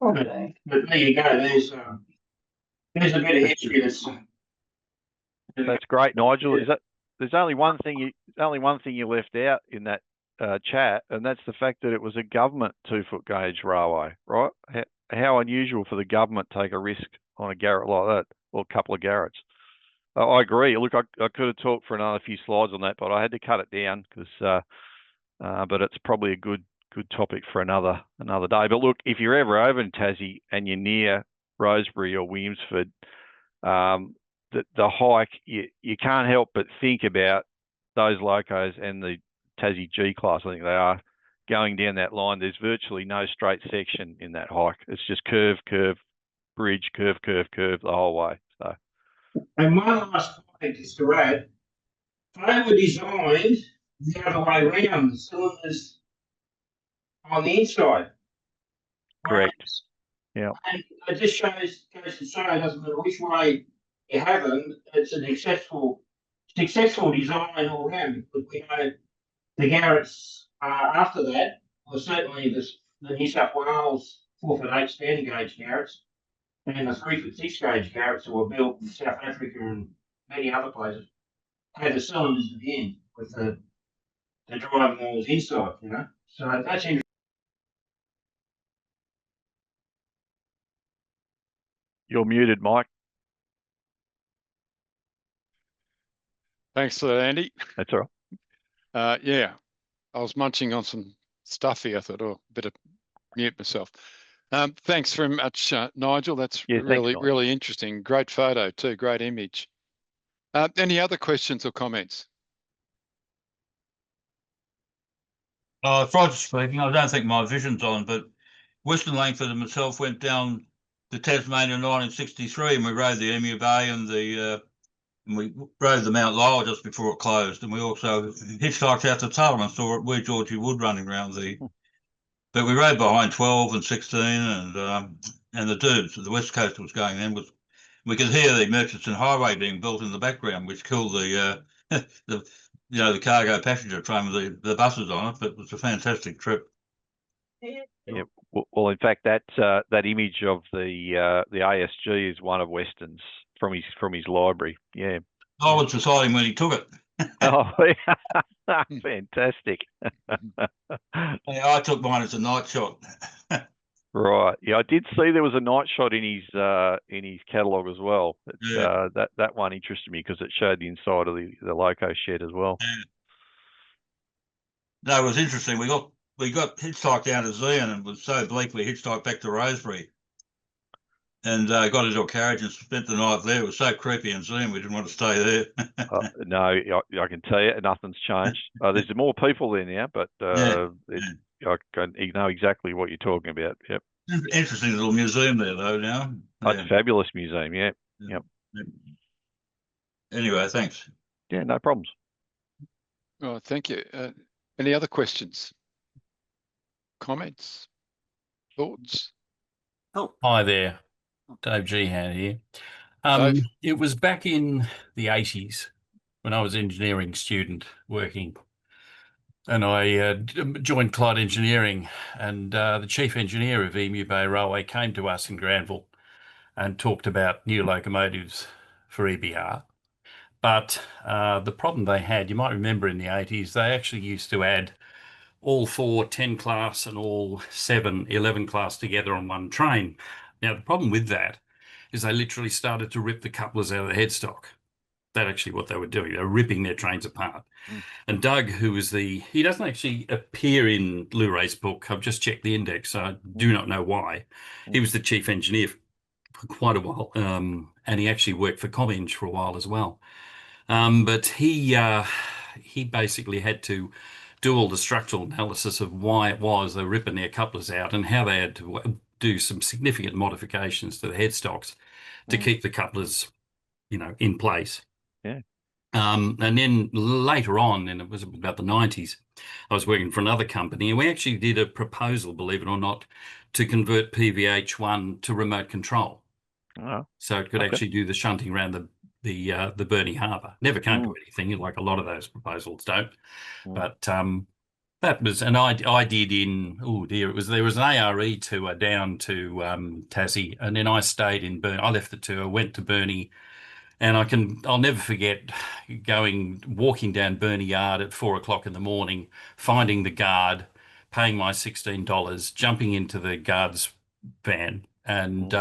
Speaker 5: Okay.
Speaker 3: But there you go. There's a bit of history
Speaker 2: That's great, Nigel. Is that there's only one thing you left out in that chat, and that's the fact that it was a government 2-foot gauge railway, right? How unusual for the government to take a risk on a garret like that, or a couple of garrets. I agree. Look, I could have talked for another few slides on that, but I had to cut it down because. But it's probably a good topic for another day. But look, if you're ever over in Tassie and you're near Rosebery or Williamsford, the hike, you can't help but think about those locos and the Tassie G class, I think they are, going down that line. There's virtually no straight section in that hike. It's just curve, bridge, curve the whole way. So.
Speaker 3: And one last point is to add, they were designed the other way around, the cylinders on the inside.
Speaker 2: Correct. Yeah.
Speaker 3: And it just goes to show it doesn't matter which way you have them, it's an successful design all round. Because we know the garrets after that, or certainly the New South Wales 4'8" standard gauge garrets and the 3'6" gauge garrets that were built in South Africa and many other places had the cylinders at the end with the driving walls inside, you know. So that's interesting.
Speaker 2: You're muted, Mike.
Speaker 1: Thanks for that, Andy.
Speaker 2: That's all right.
Speaker 1: Yeah, I was munching on some stuff here. I thought, oh, better mute myself. Thanks very much, Nigel. That's really interesting. Great photo too. Great image. Any other questions or comments?
Speaker 6: It's Roger speaking. I don't think my vision's on, but Western Langford and myself went down to Tasmania in 1963, and we rode the Emu Bay and we rode the Mount Lyell just before it closed, and we also hitchhiked out to Tarum and saw where Georgie Wood running around the. But we rode behind 12 and 16 and the Doobs. The West Coast was going then. We could hear the Murchison Highway being built in the background, which killed the the cargo passenger train with the buses on it. But it was a fantastic trip.
Speaker 2: Yeah. Well, in fact, that image of the ASG is one of Weston's from his library. Yeah.
Speaker 6: I was beside him when he took it.
Speaker 2: Oh, fantastic.
Speaker 6: Yeah, I took mine as a night shot.
Speaker 2: Right. Yeah, I did see there was a night shot in his catalogue as well.
Speaker 6: Yeah.
Speaker 2: That one interested me because it showed the inside of the loco shed as well.
Speaker 6: Yeah. No, it was interesting. We got hitchhiked down to Zion and it was so bleak we hitchhiked back to Rosebery and got into a carriage and spent the night there. It was so creepy in Zion we didn't want to stay there.
Speaker 2: No, I can tell you nothing's changed. There's more people there now, but you know exactly what you're talking about. Yep.
Speaker 6: Interesting little museum there though now.
Speaker 2: It's a fabulous museum. Yeah. Yep.
Speaker 6: Anyway, thanks.
Speaker 2: Yeah, no problems.
Speaker 1: Oh, thank you. Any other questions? Comments? Thoughts?
Speaker 7: Oh, hi there. Dave Gehan here.
Speaker 1: Dave?
Speaker 7: It was back in the 80s when I was an engineering student working, and I joined Clyde Engineering, and the chief engineer of Emu Bay Railway came to us in Granville and talked about new locomotives for EBR. But the problem they had, you might remember in the 80s, they actually used to add all 4 10 class and all 7 11 class together on one train. Now, the problem with that is they literally started to rip the couplers out of the headstock. That's actually what they were doing. They were ripping their trains apart. And Doug, who was he doesn't actually appear in Lou Ray's book. I've just checked the index, so I do not know why. He was the chief engineer for quite a while, and he actually worked for ComEng for a while as well. But he basically had to do all the structural analysis of why it was they were ripping their couplers out and how they had to do some significant modifications to the headstocks to keep the couplers, in place.
Speaker 2: Yeah.
Speaker 7: And then later on, and it was about the 90s, I was working for another company, and we actually did a proposal, believe it or not, to convert PVH1 to remote control.
Speaker 2: Oh,
Speaker 7: So it could
Speaker 2: okay.
Speaker 7: actually do the shunting around the Burnie Harbour. Never came to anything, like a lot of those proposals don't. But that was, and I did in, oh dear, there was an ARE tour down to Tassie, and then I stayed in Burnie. I left the tour, went to Burnie, and I'll never forget walking down Burnie Yard at 4 o'clock in the morning, finding the guard, paying my $16, jumping into the guard's van, and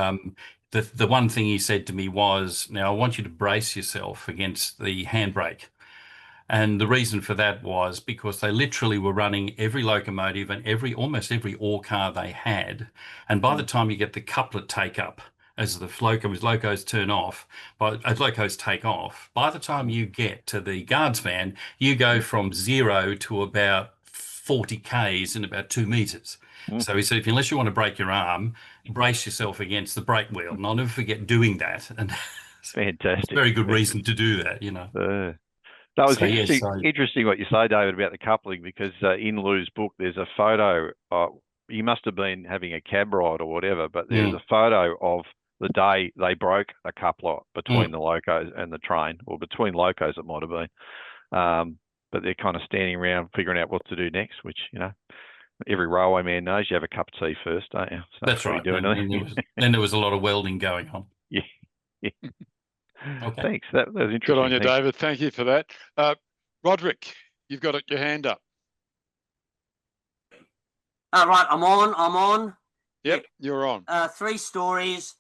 Speaker 7: the one thing he said to me was, "Now I want you to brace yourself against the handbrake." And the reason for that was because they literally were running every locomotive and almost every ore car they had. And by the time you get the couplet take up, as the locos turn off, as locos take off, by the time you get to the guards van, you go from 0 to about 40 Ks in about 2 meters. So he said, unless you want to break your arm, brace yourself against the brake wheel. And I'll never forget doing that. And
Speaker 2: Fantastic.
Speaker 7: it's a very good reason to do that, you know.
Speaker 2: That was
Speaker 7: So, yes,
Speaker 2: interesting what you say, David, about the coupling, because in Lou's book, there's a photo. You must have been having a cab ride or whatever, but there's a photo of the day they broke a coupler between the locos and the train, or between locos it might have been. But they're kind of standing around figuring out what to do next, which, you know, every railway man knows you have a cup of tea first, don't you? So
Speaker 7: that's right. Then there was a lot of welding going on.
Speaker 2: Yeah.
Speaker 7: Okay.
Speaker 2: Thanks. That was interesting.
Speaker 1: Good on you, David. Thank you for that. Roderick, you've got your hand up.
Speaker 8: All right, I'm on.
Speaker 1: Yep, you're on.
Speaker 8: 3 stories.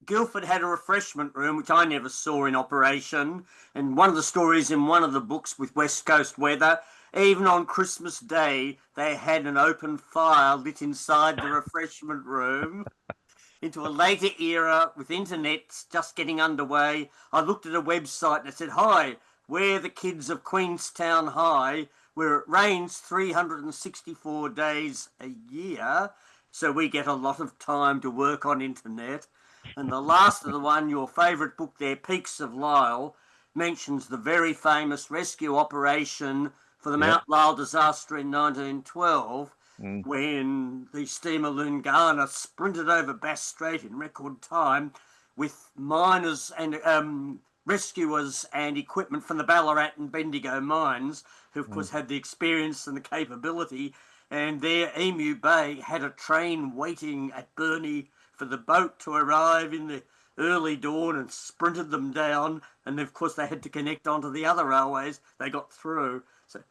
Speaker 8: Guildford had a refreshment room, which I never saw in operation. And one of the stories in one of the books with West Coast weather, even on Christmas Day, they had an open fire lit inside the refreshment room. Into a later era with internet just getting underway, I looked at a website and it said, "Hi, we're the kids of Queenstown High, where it rains 364 days a year, so we get a lot of time to work on internet." And the last of the one, your favourite book there, Peaks of Lyell, mentions the very famous rescue operation for the Mount Lyell disaster in 1912, when the steamer Lungana sprinted over Bass Strait in record time with miners and rescuers and equipment from the Ballarat and Bendigo mines, who of course had the experience and the capability, and there Emu Bay had a train waiting at Burnie for the boat to arrive in the early dawn and sprinted them down, and of course they had to connect onto the other railways. They got through. So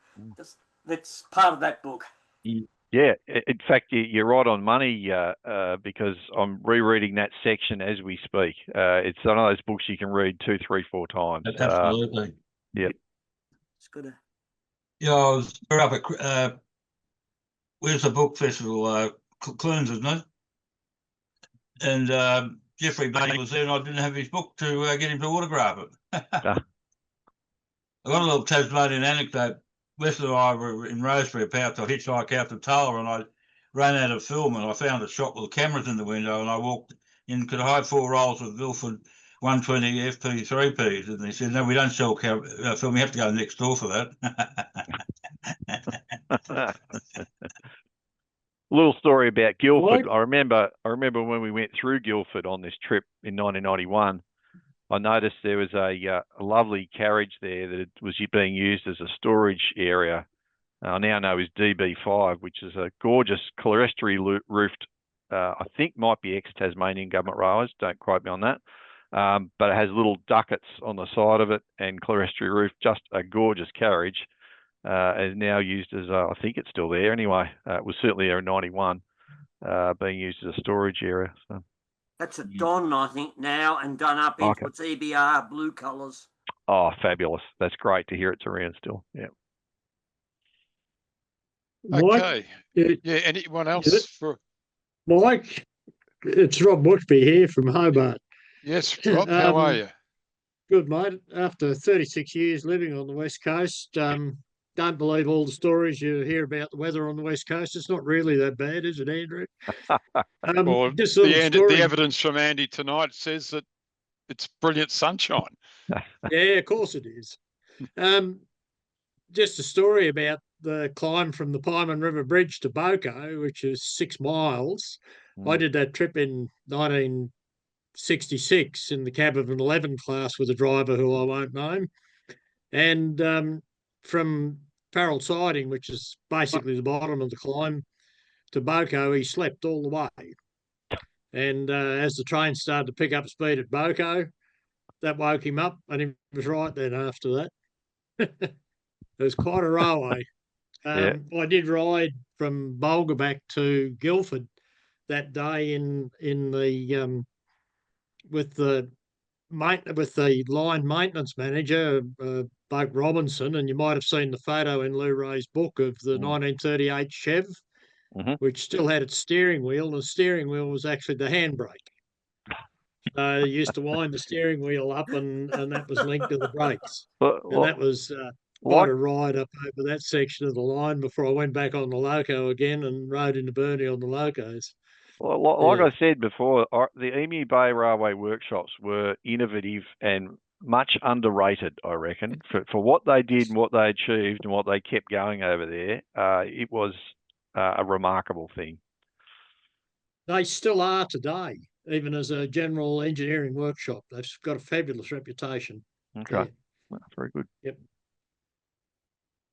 Speaker 8: that's part of that book.
Speaker 2: Yeah, in fact, you're right on money, because I'm rereading that section as we speak. It's one of those books you can read 2, 3, 4 times.
Speaker 6: Absolutely.
Speaker 2: Yeah.
Speaker 8: It's good.
Speaker 6: Yeah, I was up at where's the book festival? Clunes, isn't it? And Jeffrey Bain was there, and I didn't have his book to get him to autograph it. I got a little Tasmanian anecdote. Weston and I were in Rosebery about to hitchhike out to Tulla, and I ran out of film, and I found a shop with cameras in the window, and I walked in, could hide 4 rolls of Guildford 120 FP3Ps, and they said, "No, we don't sell film. You have to go next door for that."
Speaker 2: Little story about Guildford. I remember when we went through Guildford on this trip in 1991. I noticed there was a lovely carriage there that was being used as a storage area. I now know is DB5, which is a gorgeous clerestory roofed, I think might be ex-Tasmanian Government Railways, don't quote me on that, but it has little ducats on the side of it and clerestory roof, just a gorgeous carriage, is now used as, I think it's still there anyway, it was certainly there in 91, being used as a storage area. So.
Speaker 8: That's a Don, I think, now, and done up into its EBR blue colours.
Speaker 2: Oh, fabulous. That's great to hear it's around still. Yeah.
Speaker 1: Okay. Yeah, anyone else for
Speaker 9: Mike? It's Rob Bushby here from Hobart.
Speaker 1: Yes, Rob, how are you?
Speaker 9: Good, mate. After 36 years living on the West Coast, don't believe all the stories you hear about the weather on the West Coast. It's not really that bad, is it, Andrew?
Speaker 1: Well, the evidence from Andy tonight says that it's brilliant sunshine.
Speaker 9: Yeah, of course it is. Just a story about the climb from the Pieman River Bridge to Boko, which is 6 miles. I did that trip in 1966 in the cab of an 11 class with a driver who I won't name. And from Farrell Siding, which is basically the bottom of the climb, to Boko, he slept all the way. And as the train started to pick up speed at Boko, that woke him up, and he was right then after that. It was quite a railway. I did ride from Bulga back to Guildford that day in the with the line maintenance manager, Buck Robinson, and you might have seen the photo in Lou Ray's book of the 1938 Chev, which still had its steering wheel, and the steering wheel was actually the handbrake. So you used to wind the steering wheel up, and that was linked to the brakes. And that was quite a ride up over that section of the line before I went back on the loco again and rode into Burnie on the locos.
Speaker 2: Well, like I said before, the Emu Bay Railway workshops were innovative and much underrated, I reckon, for what they did and what they achieved and what they kept going over there. It was a remarkable thing.
Speaker 9: They still are today, even as a general engineering workshop. They've got a fabulous reputation.
Speaker 2: Okay. Yeah. Well, very good.
Speaker 9: Yep.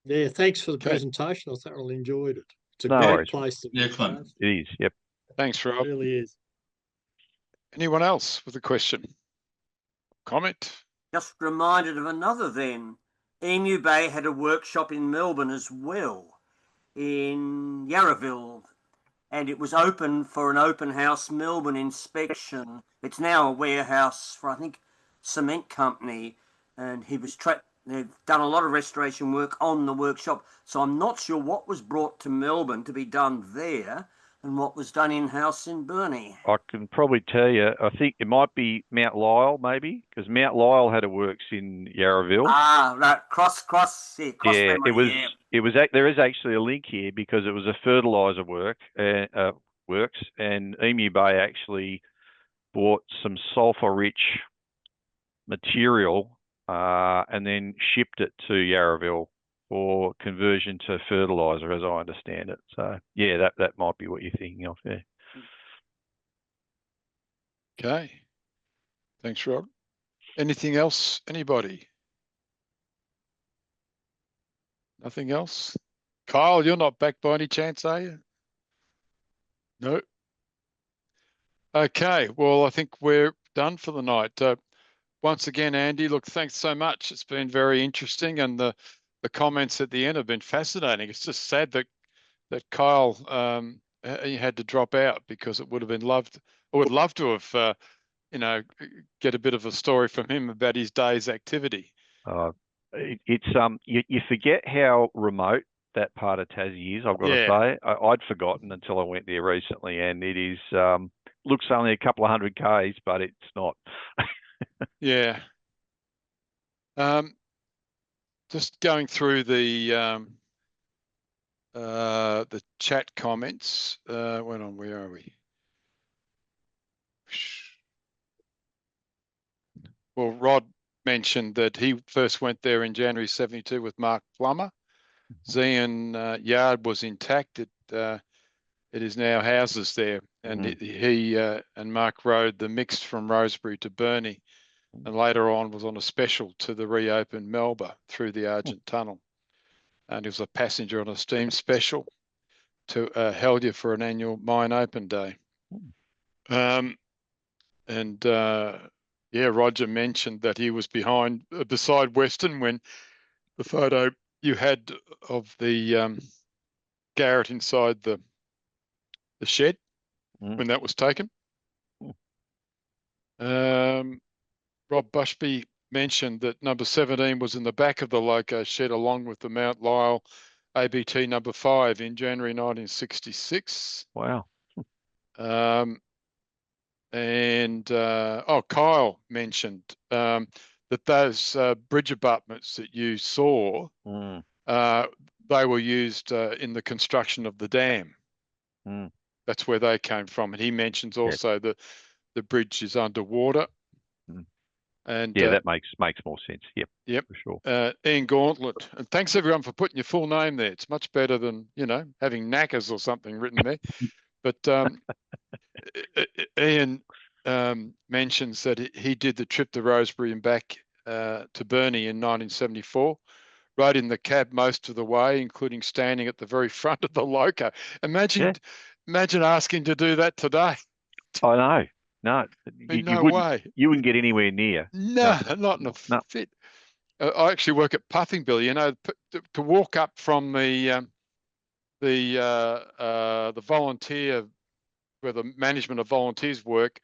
Speaker 9: Yeah, thanks for the presentation. I thoroughly enjoyed it. It's a great place to be.
Speaker 6: Excellent.
Speaker 2: It is, yep.
Speaker 1: Thanks, Rob.
Speaker 9: It really is.
Speaker 1: Anyone else with a question? Comment?
Speaker 8: Just reminded of another then. Emu Bay had a workshop in Melbourne as well, in Yarraville, and it was open for an open house Melbourne inspection. It's now a warehouse for, I think, cement company, and he was they've done a lot of restoration work on the workshop, so I'm not sure what was brought to Melbourne to be done there and what was done in-house in Burnie.
Speaker 2: I can probably tell you, I think it might be Mount Lyell, maybe, because Mount Lyell had a works in Yarraville.
Speaker 8: Ah, right, cross
Speaker 2: yeah,
Speaker 8: memory,
Speaker 2: there is actually a link here because it was a fertilizer works, and Emu Bay actually bought some sulfur-rich material and then shipped it to Yarraville for conversion to fertilizer, as I understand it. So yeah, that might be what you're thinking of there.
Speaker 1: Okay. Thanks, Rob. Anything else? Anybody? Nothing else? Kyle, you're not back by any chance, are you? No. Okay. Well, I think we're done for the night. Once again, Andy, look, thanks so much. It's been very interesting, and the comments at the end have been fascinating. It's just sad that Kyle had to drop out, because it would have been I would love to have get a bit of a story from him about his day's activity.
Speaker 2: You forget how remote that part of Tassie is. I've got to say, I'd forgotten until I went there recently, and it is looks only a couple of 100 k's, but it's not.
Speaker 1: Yeah. Just going through the chat comments. Where are we? Well, Rod mentioned that he first went there in January 72 with Mark Plummer. Zian yard was intact. It is now houses there, and he and Mark rode the mixed from Rosebery to Burnie, and later on was on a special to the reopened Melba through the Argent Tunnel, and he was a passenger on a steam special to Hellier for an annual mine open day. Roger mentioned that he was beside Weston when the photo you had of the garret inside the shed when that was taken. Rob Bushby mentioned that number 17 was in the back of the loco shed along with the Mount Lyell ABT number 5 in January 1966.
Speaker 2: Wow.
Speaker 1: Kyle mentioned that those bridge abutments that you saw, they were used in the construction of the dam. That's where they came from. And he mentions also that the bridge is underwater. And
Speaker 2: Yeah, that makes more sense. Yep.
Speaker 1: Yep.
Speaker 2: For sure.
Speaker 1: Ian Gauntlet. And thanks everyone for putting your full name there. It's much better than, having knackers or something written there. But Ian mentions that he did the trip to Rosebery and back to Burnie in 1974. Rode in the cab most of the way, including standing at the very front of the loco. Imagine asking to do that today.
Speaker 2: I know. No,
Speaker 1: No way.
Speaker 2: You wouldn't get anywhere near.
Speaker 1: No, not in a fit. I actually work at Puffingville. To walk up from the volunteer, where the management of volunteers work,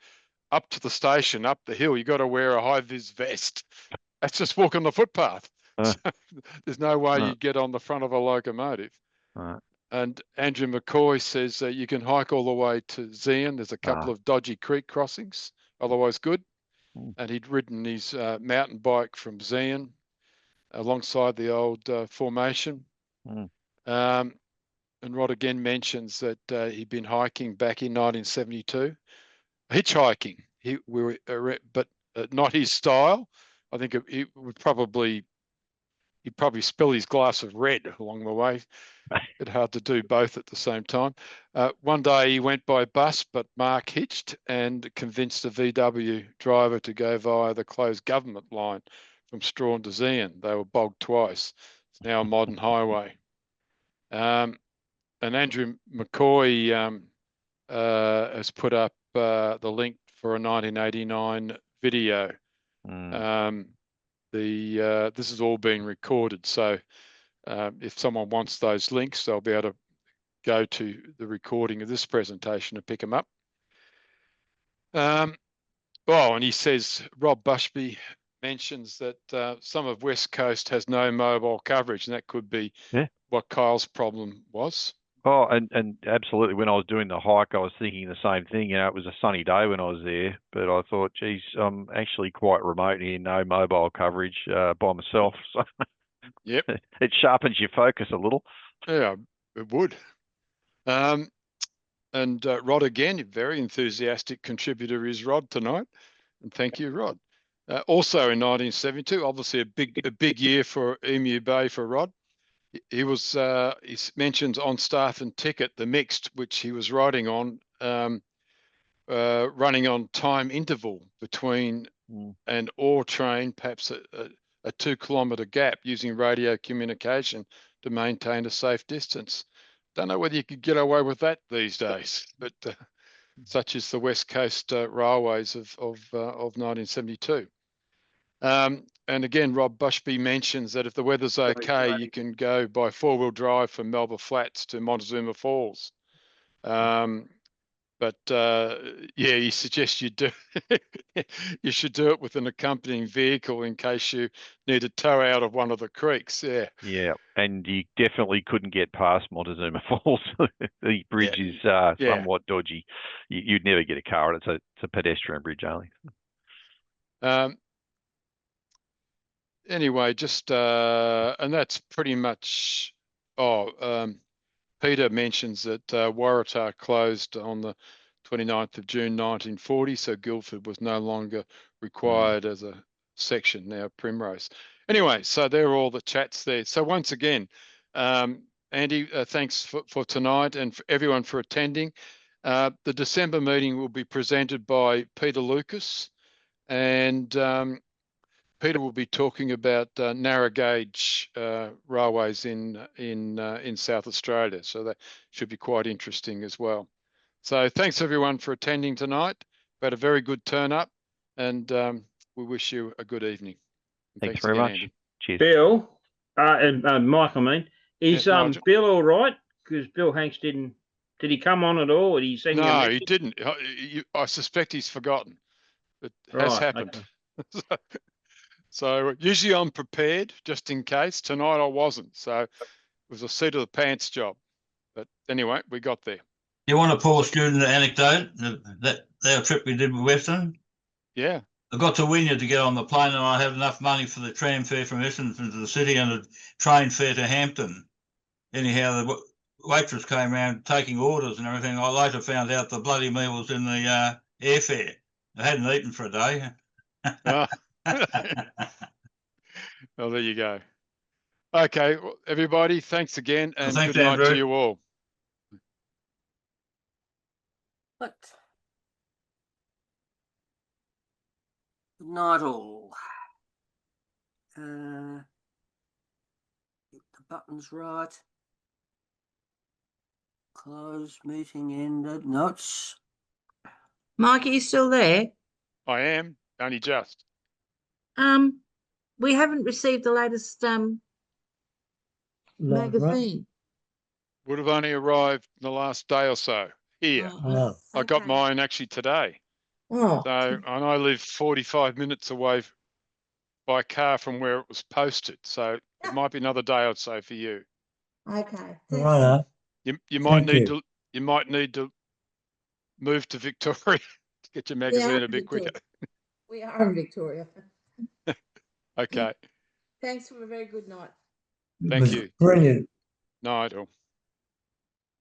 Speaker 1: up to the station, up the hill, you got to wear a high vis vest. That's just walking the footpath. There's no way you get on the front of a locomotive. And Andrew McCoy says you can hike all the way to Zeehan. There's a couple of dodgy creek crossings, otherwise good. And he'd ridden his mountain bike from Zeehan alongside the old formation. And Rod again mentions that he'd been hiking back in 1972, hitchhiking. But not his style. I think he'd probably spill his glass of red along the way. It's hard to do both at the same time. One day he went by bus, but Mark hitched and convinced the VW driver to go via the closed government line from Strahan to Zeehan. They were bogged twice. It's now a modern highway. And Andrew McCoy has put up the link for a 1989 video. This is all being recorded, so if someone wants those links, they'll be able to go to the recording of this presentation and pick them up. And he says, Rob Bushby mentions that some of West Coast has no mobile coverage, and that could be what Kyle's problem was.
Speaker 2: Oh, and absolutely. When I was doing the hike, I was thinking the same thing. It was a sunny day when I was there, but I thought, geez, I'm actually quite remote here, no mobile coverage by myself. So
Speaker 1: yep,
Speaker 2: it sharpens your focus a little.
Speaker 1: Yeah, it would. And Rod again, a very enthusiastic contributor is Rod tonight, and thank you, Rod. Also in 1972, obviously a big year for Emu Bay for Rod. He mentions On Staff and Ticket, the mixed, which he was riding on, running on time interval between an ore train, perhaps a 2-kilometre gap, using radio communication to maintain a safe distance. Don't know whether you could get away with that these days, but such is the West Coast railways of 1972. And again, Rob Bushby mentions that if the weather's okay, you can go by 4-wheel drive from Melba Flats to Montezuma Falls. But he suggests you should do it with an accompanying vehicle in case you need a tow out of one of the creeks.
Speaker 2: Yeah, and you definitely couldn't get past Montezuma Falls. The bridge is somewhat dodgy. You'd never get a car. It's a pedestrian bridge only.
Speaker 1: Anyway, just and that's pretty much. Peter mentions that Waratah closed on the 29th of June 1940, so Guildford was no longer required as a section, now Primrose. Anyway, so they're all the chats there. So once again, Andy, thanks for tonight and for everyone for attending. The December meeting will be presented by Peter Lucas, and Peter will be talking about narrow gauge railways in South Australia, so that should be quite interesting as well. So thanks everyone for attending tonight. We had a very good turn up, and we wish you a good evening.
Speaker 2: Thanks very much.
Speaker 1: Andy.
Speaker 2: Cheers.
Speaker 3: Bill, and Mike, I mean, is Bill all right? Because Bill Hanks did he come on at all? Or did he send you a message?
Speaker 1: He didn't. I suspect he's forgotten. It has happened. Okay. So usually I'm prepared just in case. Tonight I wasn't. So it was a seat of the pants job. But anyway, we got there.
Speaker 6: You want a poor student anecdote? That trip we did with Western?
Speaker 1: Yeah.
Speaker 6: I got to Wynyard to get on the plane, and I had enough money for the tram fare from Essendon to the city and a train fare to Hampton. Anyhow, the waitress came around taking orders and everything. I later found out the bloody meal was in the airfare. I hadn't eaten for a day.
Speaker 1: Well, there you go. Okay, well, everybody, thanks again, and
Speaker 6: thanks,
Speaker 1: good night to
Speaker 6: Andrew.
Speaker 1: you all.
Speaker 8: But good night all. Get the buttons right. Close, meeting ended. Notes.
Speaker 5: Mike, are you still there?
Speaker 1: I am, only just.
Speaker 5: We haven't received the latest magazine.
Speaker 1: Would have only arrived in the last day or so. Here, I got
Speaker 5: Okay.
Speaker 1: mine actually today.
Speaker 5: Oh,
Speaker 1: So, and I live 45 minutes away by car from where it was posted. So it might be another day or so for you.
Speaker 5: okay.
Speaker 10: Right.
Speaker 1: You might need to move to Victoria to get your magazine a bit quicker.
Speaker 5: We are in Victoria.
Speaker 1: Okay.
Speaker 5: Thanks for a very good night.
Speaker 1: Thank you.
Speaker 10: Brilliant.
Speaker 1: Night all.